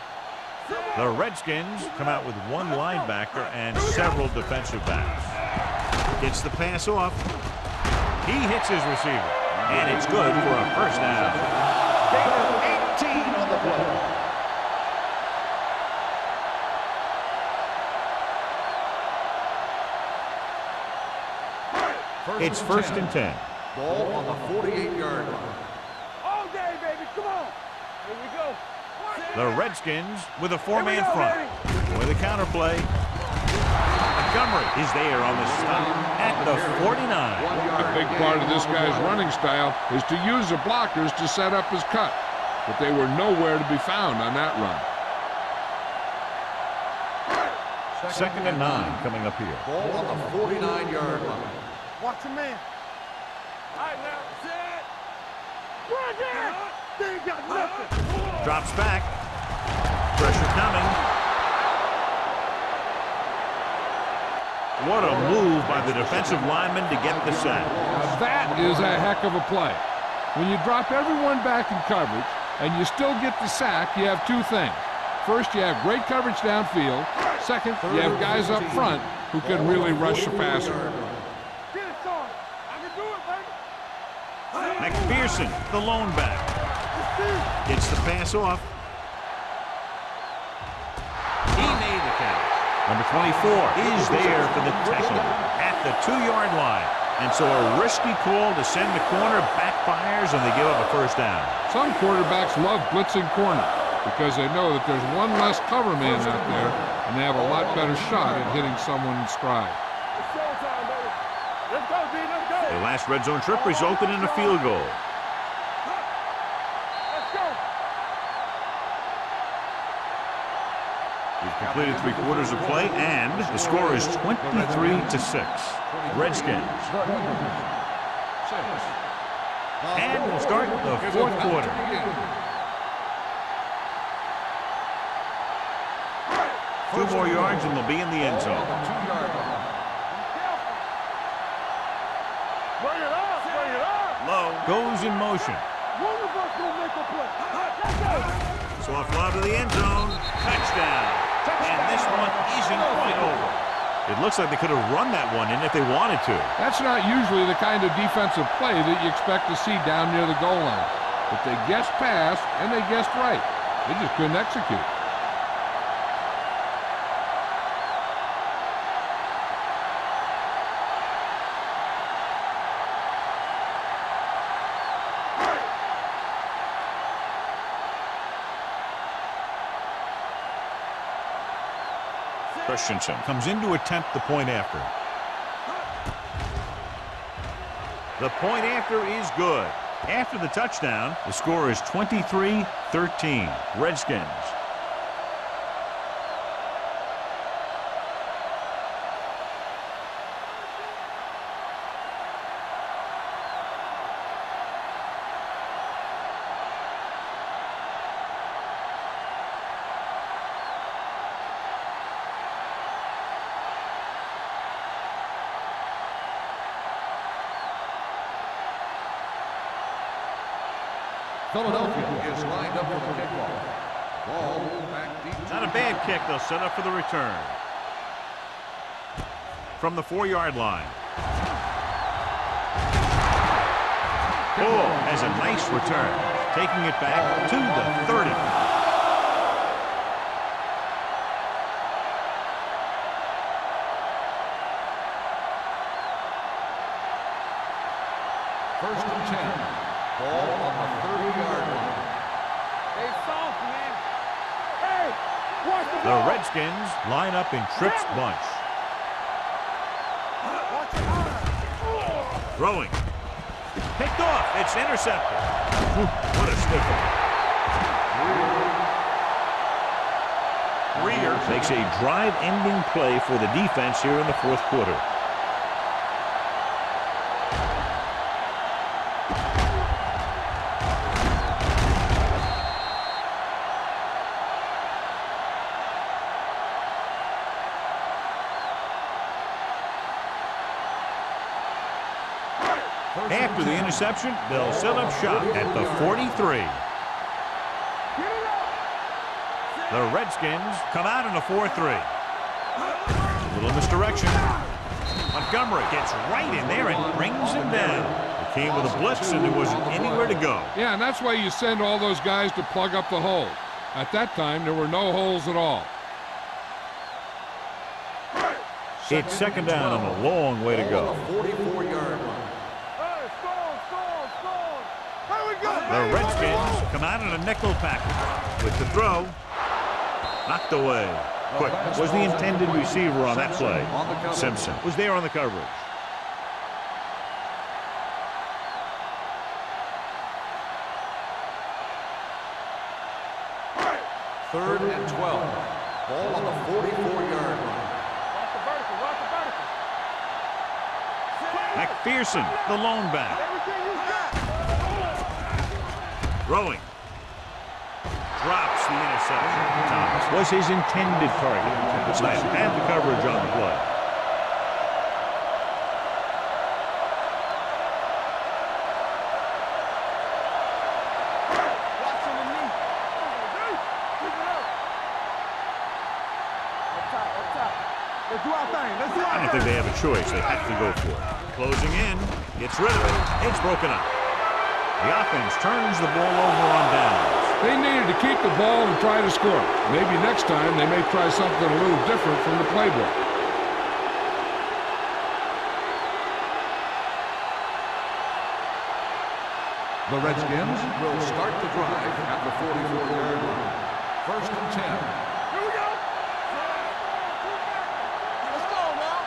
The Redskins come out with one linebacker and several defensive backs. Gets the pass off. He hits his receiver, and it's good for a first down. Gain of 18 on the play. It's first and 10. Ball on the 48-yard line. All day, baby. Come on. Here we go. The Redskins with a four-man front. With a counterplay. Montgomery is there on the stop at the 49. A big part of this guy's running style is to use the blockers to set up his cut, but they were nowhere to be found on that run. Second and 9 coming up here. Ball on the 49-yard line. Watch your man. All right, now. Set. Right there. They ain't got nothing. Drops back. Pressure coming. What a move by the defensive lineman to get the sack. Now that is a heck of a play. When you drop everyone back in coverage and you still get the sack, you have two things. First, you have great coverage downfield. Second, you have guys up front who can really rush the passer. Get it, son. I can do it, baby. McPherson, the lone back. Gets the pass off. He made the catch. Number 24 is there for the tackle at the 2-yard line. And so a risky call to send the corner backfires and they give up a first down. Some quarterbacks love blitzing corner because they know that there's one less cover man out there and they have a lot better shot at hitting someone in stride. It's showtime, baby. Let's go, D. Let's go. The last red zone trip resulted in a field goal. Let's go. We've completed 3/4 of play, and the score is 23-6. Redskins. And we'll start the fourth quarter. Two more yards, and they'll be in the end zone. Bring it up. Bring it up. Low goes in motion. One of us gonna make a play. Let's go. Soft lob to the end zone. Touchdown. And this one isn't quite over. It looks like they could have run that one in if they wanted to. That's not usually the kind of defensive play that you expect to see down near the goal line. But they guessed pass, and they guessed right. They just couldn't execute. Christensen comes in to attempt the point after. The point after is good. After the touchdown, the score is 23-13. Redskins. Philadelphia is lined up for the kickoff. Ball back deep. Not a bad kick. They'll set up for the return. From the 4-yard line. Bull has a nice return, taking it back to the 30. First and 10. Ball on the 30-yard line. Hey, soft, man. Hey, watch the The ball. Redskins line up in trips bunch. Watch your eyes. Throwing. Picked off. It's intercepted. What a stiffer. Greer makes a drive-ending play for the defense here in the fourth quarter. After the interception, they'll set up shop at the 43. The Redskins come out in a 4-3. A little misdirection. Montgomery gets right in there and brings him down. It came with a blitz and there wasn't anywhere to go. Yeah, and that's why you send all those guys to plug up the hole. At that time, there were no holes at all. It's second down and a long way to go. 44-yard line. Hey, score. Here we go, The Redskins come out in a nickel package with the throw. Knocked away. Quick was the intended receiver on that play. Simpson was there on the coverage. Third and 12. Ball on the 44-yard line. Watch the vertical. McPherson, the lone back. Everything you got. Throwing. Drops the interception. Thomas was his intended target. The Sniper had the coverage on the play. Watch underneath. Keep it up. Up top. Let's do our thing. I don't think they have a choice. They have to go for it. Closing in. Gets rid of it. It's broken up. The offense turns the ball over on downs. They needed to keep the ball and try to score. Maybe next time they may try something a little different from the playbook. The Redskins will start the drive at the 44-yard line. First and 10. Here we go. Let's go now.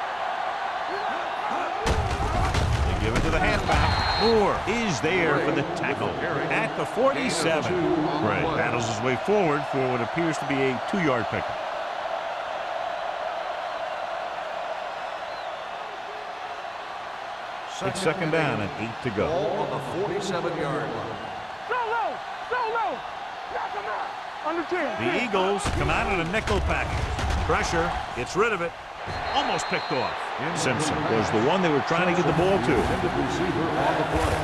They give it to the halfback. Moore is there for the tackle at the 47. Gray battles his way forward for what appears to be a 2-yard pickup. It's second down and 8 to go. Ball on the 47-yard line. So low. Knock him out. Under 10. The Eagles come out in a nickel package. Pressure, gets rid of it. Almost picked off. Simpson was the one they were trying to get the ball to. Intended receiver on the play.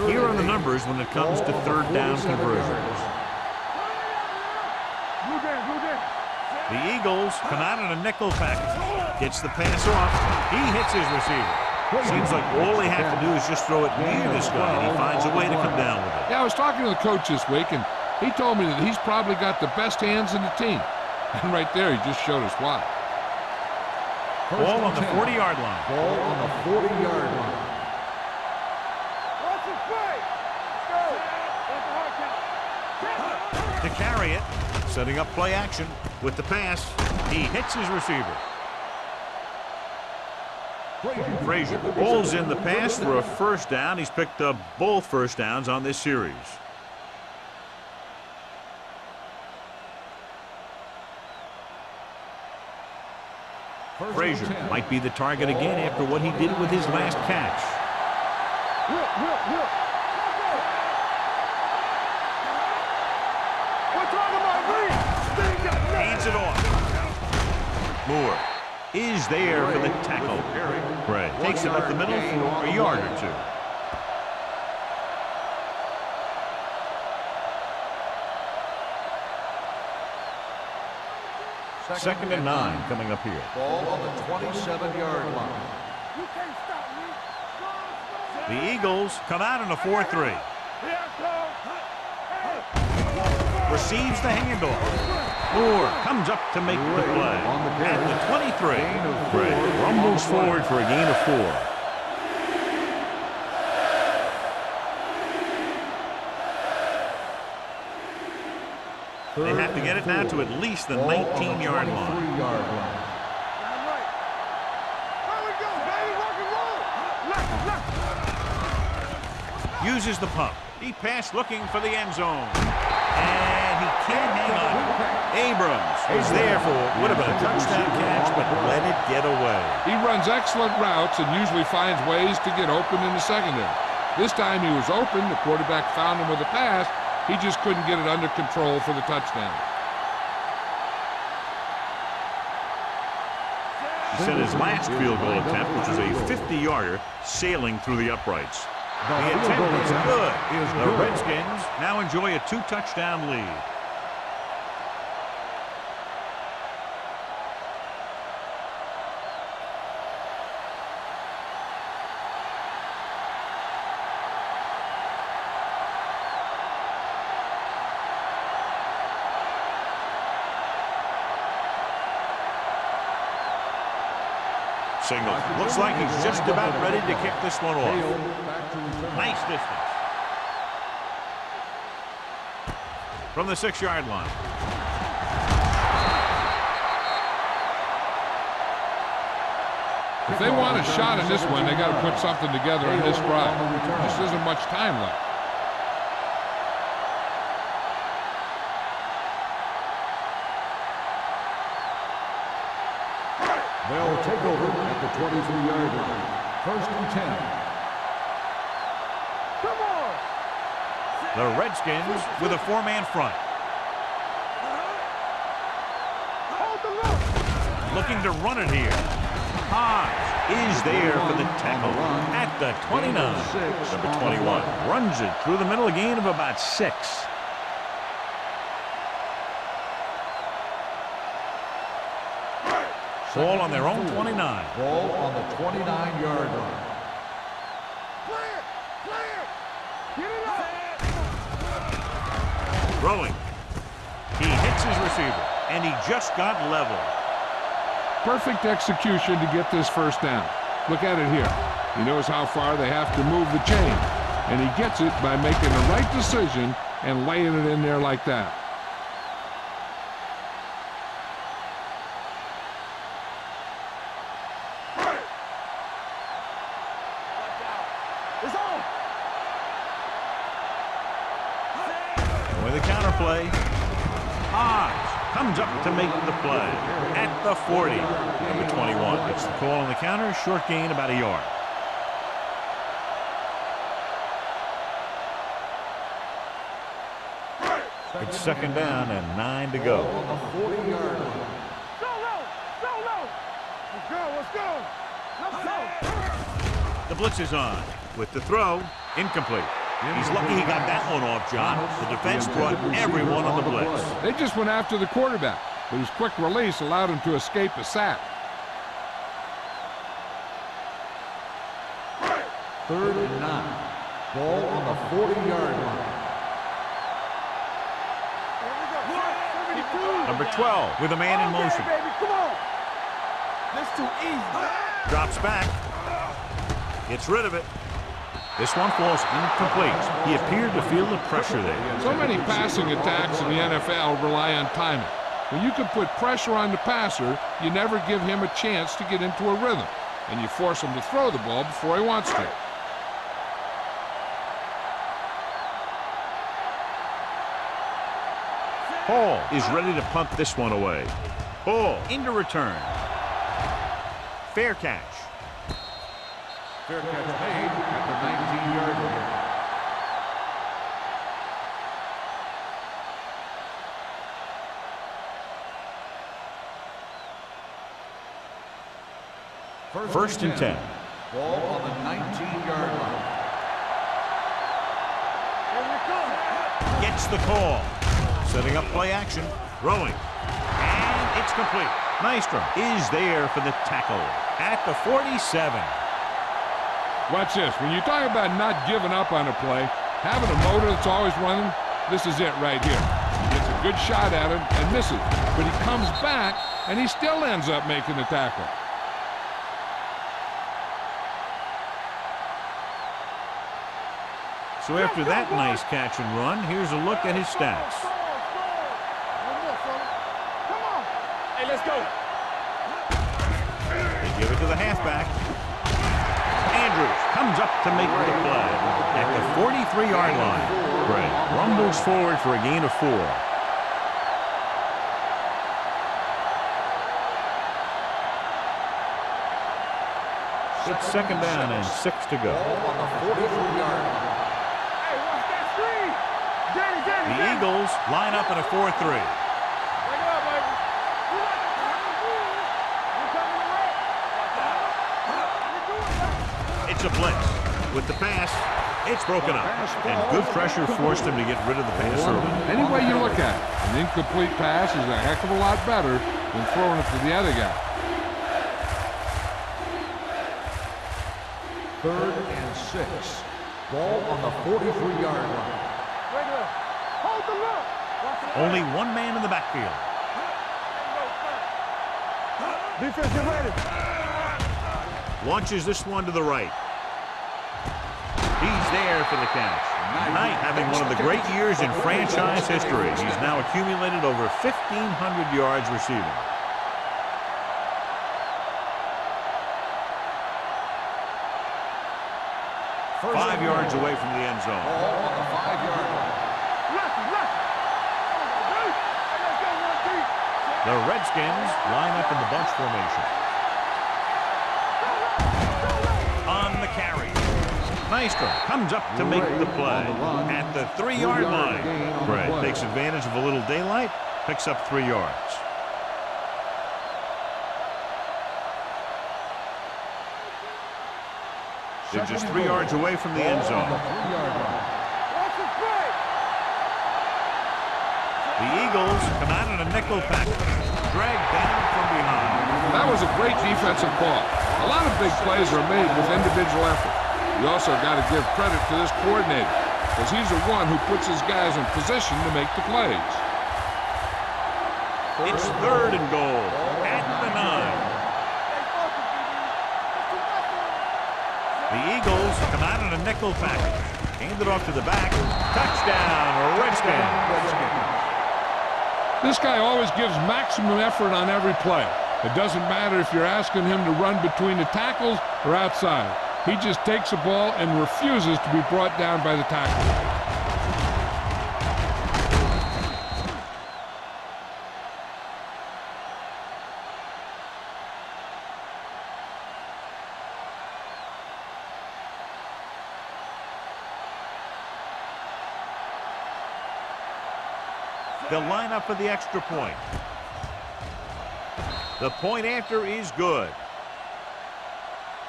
Here are the numbers when it comes to third down conversions. Blue down. The Eagles come out in a nickel package. Gets the pass off. He hits his receiver. Seems like all they have to do is just throw it near this guy, and he finds a way to come down with it. Yeah, I was talking to the coach this week, and he told me that he's probably got the best hands in the team. And right there, he just showed us why. Ball on the 40-yard line. Ball on the 40-yard line. Watch it play. Go. Watch the hard count. To carry it, setting up play action with the pass. He hits his receiver. Frazier pulls in the pass for a first down. He's picked up both first downs on this series. Frazier might be the target again after what he did with his last catch. We're talking about green. Hands it off. Moore is there for the tackle. Gray takes it up the middle for a yard or two. Second and 9 coming up here. Ball on the 27-yard line. You can't stop me. The Eagles come out in a 4-3. Here I come. Hey. receives the handoff. Moore comes up to make the play. At the 23. Gray rumbles forward for a gain of 4. They have to get it now to at least the 19-yard line. Uses the pump. He passed looking for the end zone. And he can't hang on. Abrams is there for what would have been a touchdown catch, but let it get away. He runs excellent routes and usually finds ways to get open in the secondary. This time he was open. The quarterback found him with a pass. He just couldn't get it under control for the touchdown. He set his last field goal attempt, which was a 50-yarder, sailing through the uprights. The attempt is good. The Redskins now enjoy a 2-touchdown lead. Signal. Looks like he's just about ready to kick this one off. Nice distance. From the 6-yard line. If they want a shot in this one, they got to put something together on this drive. There just isn't much time left. They'll take over at the 23-yard line. 1st and 10. Come on! The Redskins with a 4-man front. Hold the look! Looking to run it here. Hodge is there for the tackle at the 29. Number 21 runs it through the middle, a gain of about 6. Ball on their own 29. Ball on the 29-yard line. Clear! Clear! Get it up! Throwing. He hits his receiver, and he just got level. Perfect execution to get this first down. Look at it here. He knows how far they have to move the chain, and he gets it by making the right decision and laying it in there like that. It's on! With a counter play. Hodge comes up to make the play at the 40. Number 21 gets the call on the counter. Short gain, about a yard. It's 2nd down and 9 to go. On the 40-yard line. Solo! Solo! Let's go! Let's go! Let's go! The blitz is on. With the throw, incomplete. He's lucky he got that one off, John. The defense brought everyone on the blitz. They just went after the quarterback, but his quick release allowed him to escape a sack. 3rd and 9. Ball on the 40-yard line. Number 12 with a man in motion. Baby, come on! That's too easy. Drops back. Gets rid of it. This one falls incomplete. He appeared to feel the pressure there. So many passing attacks in the NFL rely on timing. When you can put pressure on the passer, you never give him a chance to get into a rhythm, and you force him to throw the ball before he wants to. Hall is ready to punt this one away. Hall into return. Fair catch. Fair catch made at the 19-yard line. First and 10. Ball on the 19-yard line. Gets the call. Setting up play action. Throwing. And it's complete. Nystrom is there for the tackle at the 47. Watch this. When you talk about not giving up on a play, having a motor that's always running, this is it right here. Gets good shot at him and misses. But he comes back, and he still ends up making the tackle. So after that nice catch and run, here's a look at his stats. Hey, let's go. They give it to the halfback. Andrews comes up to make the play at the 43-yard line. Gray rumbles forward for a gain of 4. It's second down and 6 to go. On the 43-yard line. Hey, watch that screen. Danny, Danny, The Eagles line up in a 4-3. Wake up, baby. You like the time to do it. You coming to work? You doing that? It's a blitz. With the pass, it's broken up. And good pressure forced him to get rid of the pass early. Any way you look at it, an incomplete pass is a heck of a lot better than throwing it to the other guy. 3rd and 6. Ball on the 43-yard line. Wait up. Hold the look. Watch it. Only one man in the backfield. Defense, get ready. Launches this one to the right. He's there for the catch. Knight having one of the great years in franchise history. He's now accumulated over 1,500 yards receiving. First 5 yards away from the end zone. Ball on the 5-yard line. Lucky. Hey, let's go, one deep. The Redskins line up in the bunch formation. On the carry. Nystrom comes up to make the play at the 3-yard line. Gray takes advantage of a little daylight, picks up 3 yards. They're just 3 yards away from the end zone. On the 3-yard line. Watch it play. The Eagles come out in a nickel package, dragged down from behind. That was a great defensive call. A lot of big plays are made with individual effort. You also got to give credit to this coordinator, because he's the one who puts his guys in position to make the plays. It's 3rd and goal at the 9. The Eagles come out in a nickel package. Hand it off to the back. Touchdown, Redskins. This guy always gives maximum effort on every play. It doesn't matter if you're asking him to run between the tackles or outside. He just takes the ball and refuses to be brought down by the tackle. They'll line up for the extra point. The point after is good.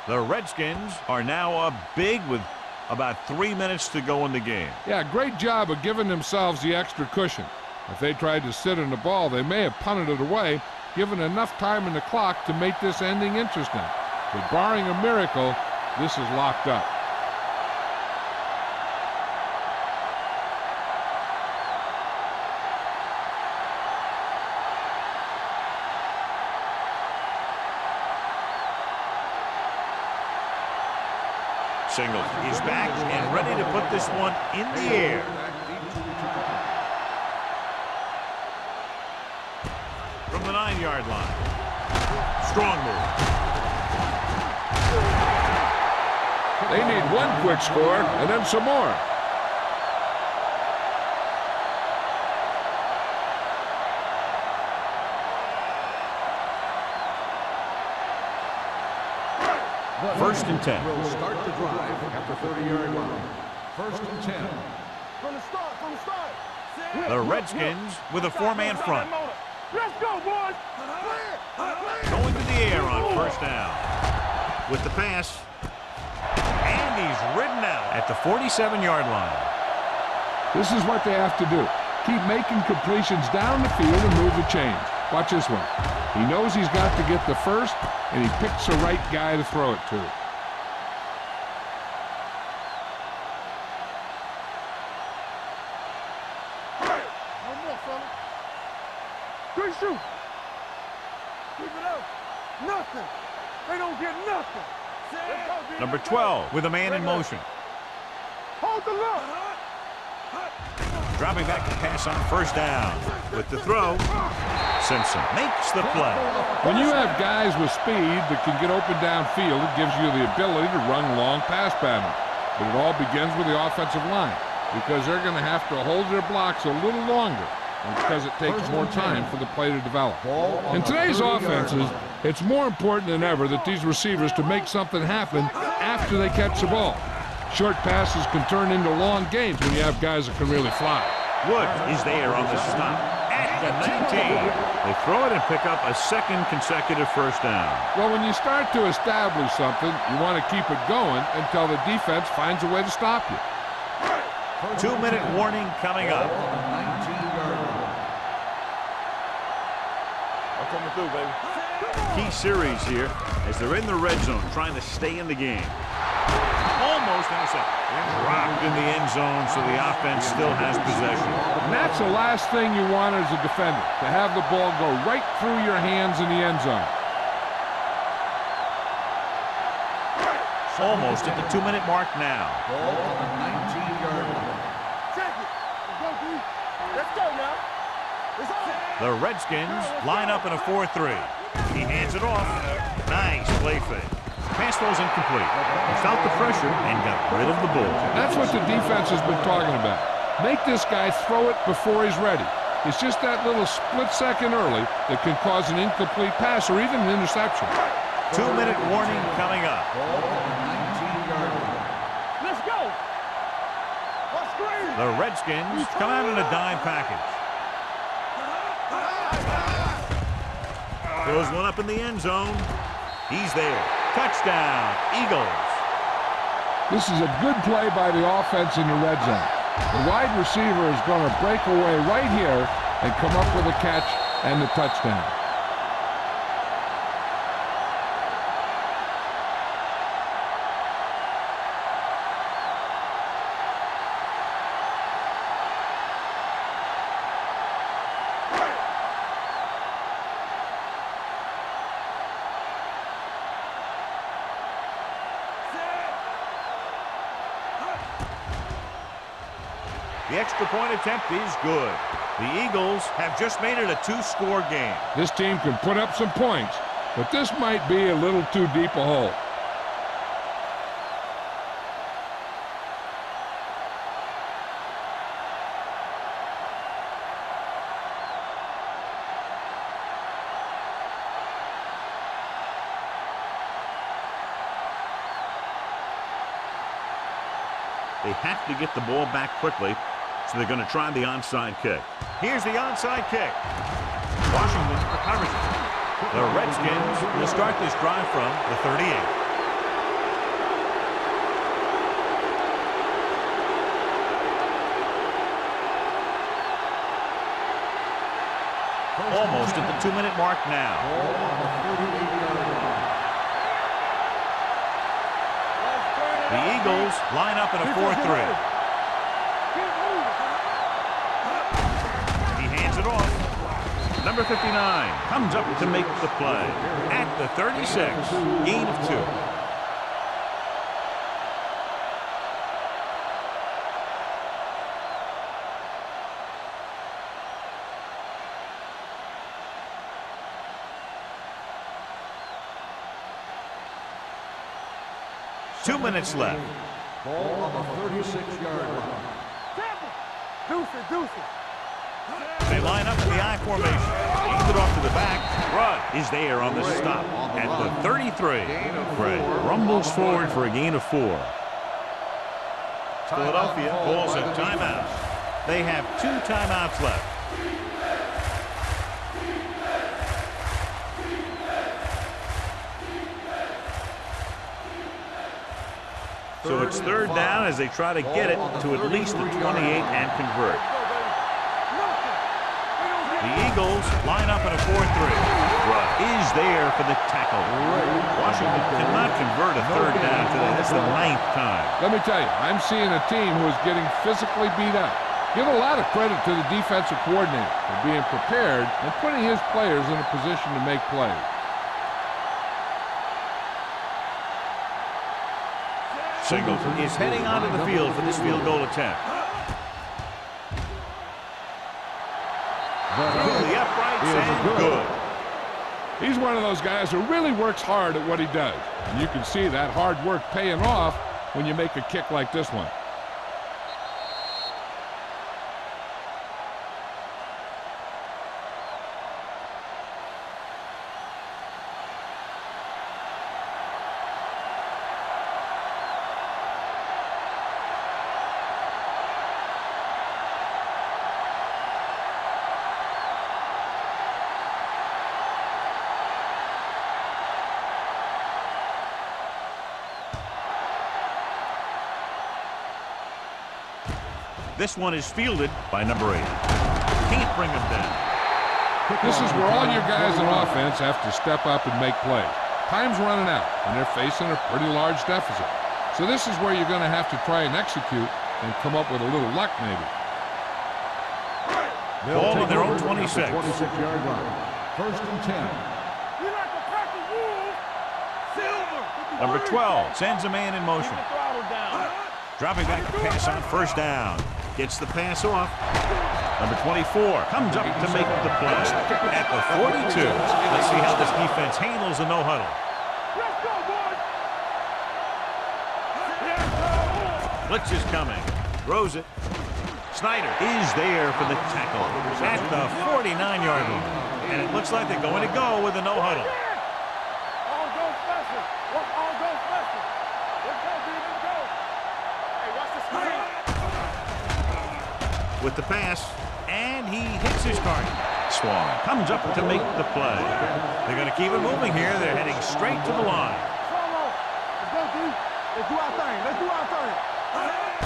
The Redskins are now up big with about 3 minutes to go in the game. Yeah, great job of giving themselves the extra cushion. If they tried to sit on the ball, they may have punted it away, given enough time in the clock to make this ending interesting. But barring a miracle, this is locked up. Single is back and ready to put this one in the air. From the 9-yard line. Strong move. They need one quick score and then some more. First and 10. Will start the drive at the 30-yard line. First and 10. From the start. The Redskins with a 4-man front. Let's go, boys. Going to the air on first down. With the pass. And he's ridden out at the 47-yard line. This is what they have to do. Keep making completions down the field and move the chains. Watch this one. He knows he's got to get the first, and he picks the right guy to throw it to. One more, fella. They don't get nothing. Number 12 with a man in motion. Hold the look. Dropping back to pass on first down. With the throw, Simpson makes the play. When you have guys with speed that can get open downfield, it gives you the ability to run long pass patterns. But it all begins with the offensive line, because they're going to have to hold their blocks a little longer, and because it takes more time for the play to develop. In today's offenses, it's more important than ever that these receivers to make something happen after they catch the ball. Short passes can turn into long gains when you have guys that can really fly. Wood is there on the stop at the 19. They throw it and pick up a second consecutive first down. Well, when you start to establish something, you want to keep it going until the defense finds a way to stop you. 2-minute warning coming up. I'm coming through, baby. Key series here as they're in the red zone trying to stay in the game. Almost intercepted. Dropped in the end zone, so the offense still has possession. And that's the last thing you want as a defender, to have the ball go right through your hands in the end zone. Almost at the 2-minute mark now. Ball on the 19-yard line. Check it. Let's go, D. Let's go now. It's on. The Redskins line up in a 4-3. He hands it off. Nice play fake. Pass falls incomplete. He felt the pressure and got rid of the ball. That's what the defense has been talking about. Make this guy throw it before he's ready. It's just that little split second early that can cause an incomplete pass or even an interception. 2-minute warning coming up. Ball on the 19-yard line. Let's go. Let's screen. The Redskins come out in a dime package. Throws one up in the end zone. He's there. Touchdown, Eagles. This is a good play by the offense in the red zone. The wide receiver is going to break away right here and come up with a catch and the touchdown. The extra point attempt is good. The Eagles have just made it a 2-score game. This team can put up some points, but this might be a little too deep a hole. They have to get the ball back quickly, so they're going to try the onside kick. Here's the onside kick. Washington recovers it. The Redskins will start this drive from the 38. Almost at the 2-minute mark now. Ball on the 38-yard line. The Eagles line up in a 4-3. He hands it off. Number 59 comes up to make the play. At the 36, gain of 2. Two minutes left. Ball on the 36-yard line. Deuce it. They line up in the I formation. Hands it off to the back. Rudd is there on the stop at the 33. Gray rumbles forward for a gain of 4. Philadelphia calls a timeout. They have 2 timeouts left. So it's 3rd down as they try to get it to at least the 28 and convert. The Eagles line up in a 4-3. Rudd is there for the tackle. Washington cannot convert a 3rd down today. That's the 9th time. Let me tell you, I'm seeing a team who is getting physically beat up. Give a lot of credit to the defensive coordinator for being prepared and putting his players in a position to make plays. Singleton is heading onto the field for this field goal attempt. Through the uprights and good. He's one of those guys who really works hard at what he does. And you can see that hard work paying off when you make a kick like this one. This one is fielded by number 8. Can't bring him down. This is where all your guys in offense have to step up and make plays. Time's running out, and they're facing a pretty large deficit. So this is where you're going to have to try and execute and come up with a little luck, maybe. Ball on their own 26. 26-yard line. First and 10. You like to crack the wool. Silver. Number 12 sends a man in motion. Keep the throttle down. Dropping back to pass on first down. Gets the pass off. Number 24 comes up to make the play at the 42. Let's see how this defense handles a no-huddle. Let's go, boys. Blitz is coming. Throws it. Snyder is there for the tackle at the 49-yard line. And it looks like they're going to go with a no-huddle. All go special. All go special. Let's go, dude. Let's go. Hey, watch the screen. With the pass, and he hits his target. Swan comes up to make the play. They're going to keep it moving here. They're heading straight to the line. Solo. Let's go, dude. Let's do our thing. Let's do our thing.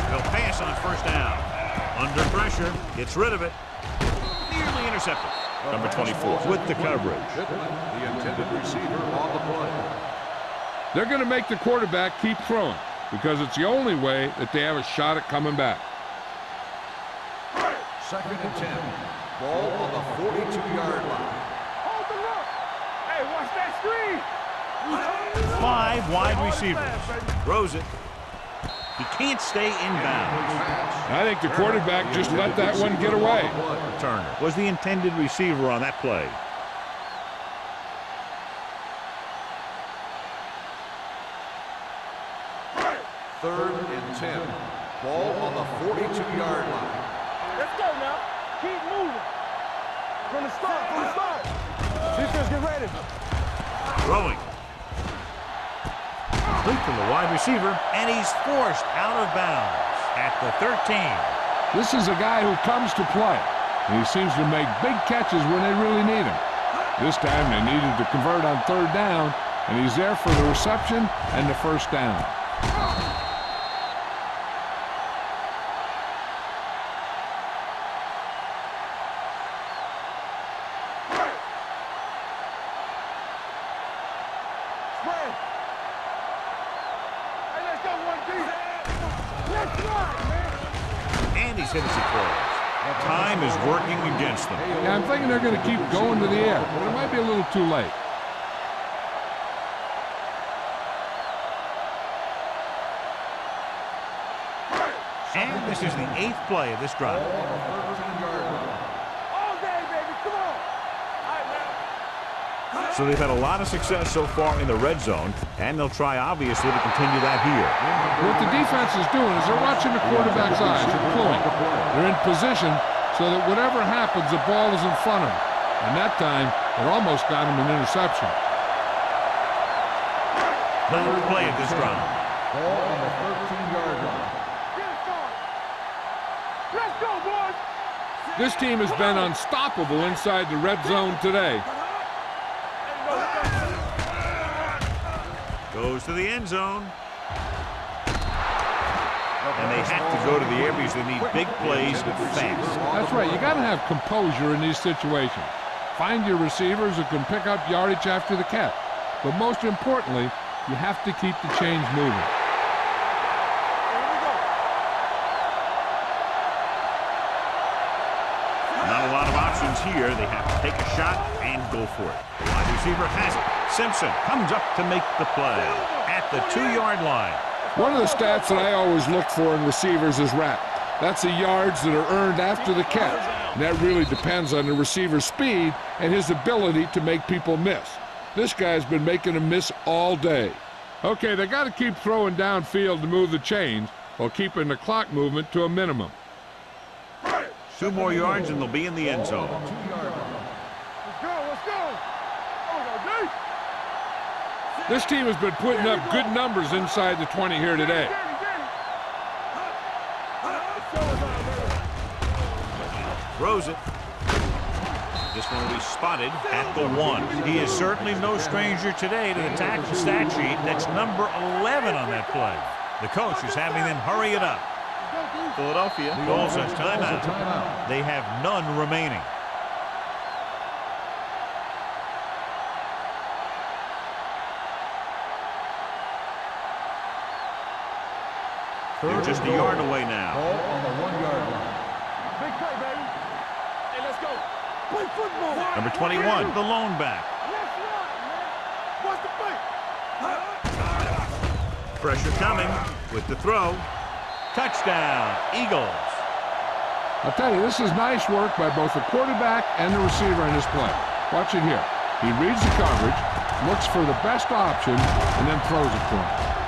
They'll pass on first down. Under pressure, gets rid of it. Nearly intercepted. Number 24 with the coverage. The intended receiver on the play. They're going to make the quarterback keep throwing because it's the only way that they have a shot at coming back. Second and 10. Ball on the 42-yard line. Hold the look. Hey, watch that screen. 5 wide receivers. Throws it. He can't stay inbounds. I think the quarterback just let that one get away. Turner was the intended receiver on that play. Third and 10. Ball on the 42-yard line. Let's go now. Keep moving. From the start. Defense, get ready. Throwing. Complete from the wide receiver, and he's forced out of bounds at the 13. This is a guy who comes to play, and he seems to make big catches when they really need him. This time they needed to convert on third down, and he's there for the reception and the first down. And he's hit as he throws. Time is working against them. Yeah, I'm thinking they're going to keep going to the air, but it might be a little too late. And this is the 8th play of this drive. All day, baby. Come on. All right, man. So they've had a lot of success so far in the red zone, and they'll try, obviously, to continue that here. What the defense is doing is they're watching the quarterback's eyes. They're pulling. They're in position so that whatever happens, the ball is in front of them. And that time, it almost got him an interception. 9th play of this drive. Ball on the 13-yard line. Let's go, boys. This team has been unstoppable inside the red zone today. Goes to the end zone. And they have to go to the air because they need big plays fast. That's right. You got to have composure in these situations. Find your receivers who can pick up yardage after the catch. But most importantly, you have to keep the chains moving. Not a lot of options here. They have to take a shot and go for it. The wide receiver has it. Simpson comes up to make the play at the 2-yard line. One of the stats that I always look for in receivers is RAP. That's the yards that are earned after the catch. And that really depends on the receiver's speed and his ability to make people miss. This guy's been making them miss all day. Okay, they got to keep throwing downfield to move the chains while keeping the clock movement to a minimum. 2 more yards and they'll be in the end zone. Let's go, let's go. Oh, D. This team has been putting up good numbers inside the 20 here today. Throws it. This one will be spotted at the 1. He is certainly no stranger today to the tackle stat sheet. That's number 11 on that play. The coach is having them hurry it up. Philadelphia calls a timeout. They have none remaining. They're just a yard away now. Ball on the 1-yard line. Big play, baby. Hey, let's go. Play football. Number 21, the lone back. Let's run, man. What's the play? Pressure coming with the throw. Touchdown, Eagles. I'll tell you, this is nice work by both the quarterback and the receiver in this play. Watch it here. He reads the coverage, looks for the best option, and then throws it for him.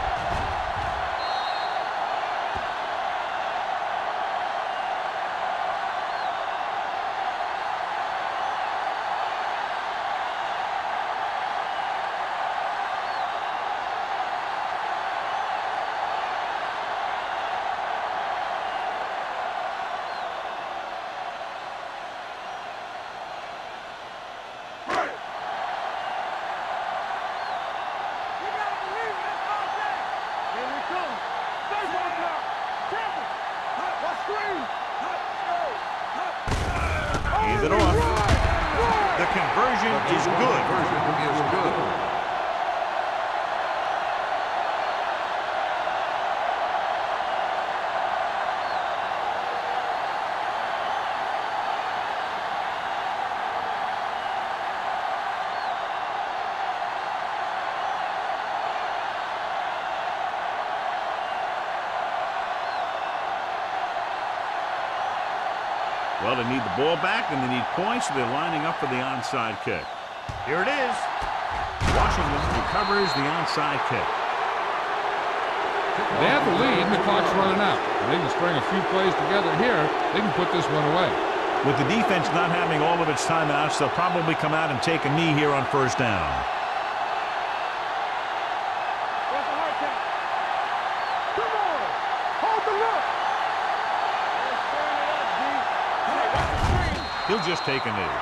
Hands it off. The conversion is good. Well, they need the ball back and they need points, so they're lining up for the onside kick. Here it is. Washington recovers the onside kick. They have the lead and the clock's running out. If they can string a few plays together here, they can put this one away. With the defense not having all of its timeouts, they'll probably come out and take a knee here on first down. He'll just take a knee.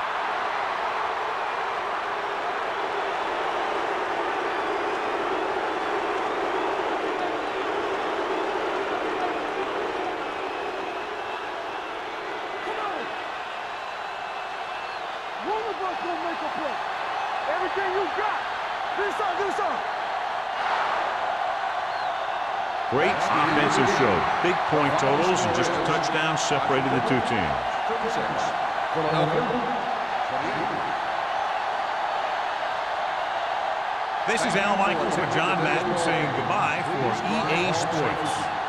One of us will make a play. Everything you got. This on. Great defensive show. Big point totals and just a touchdown separated the two teams. This is Al Michaels with John Madden saying goodbye for EA Sports.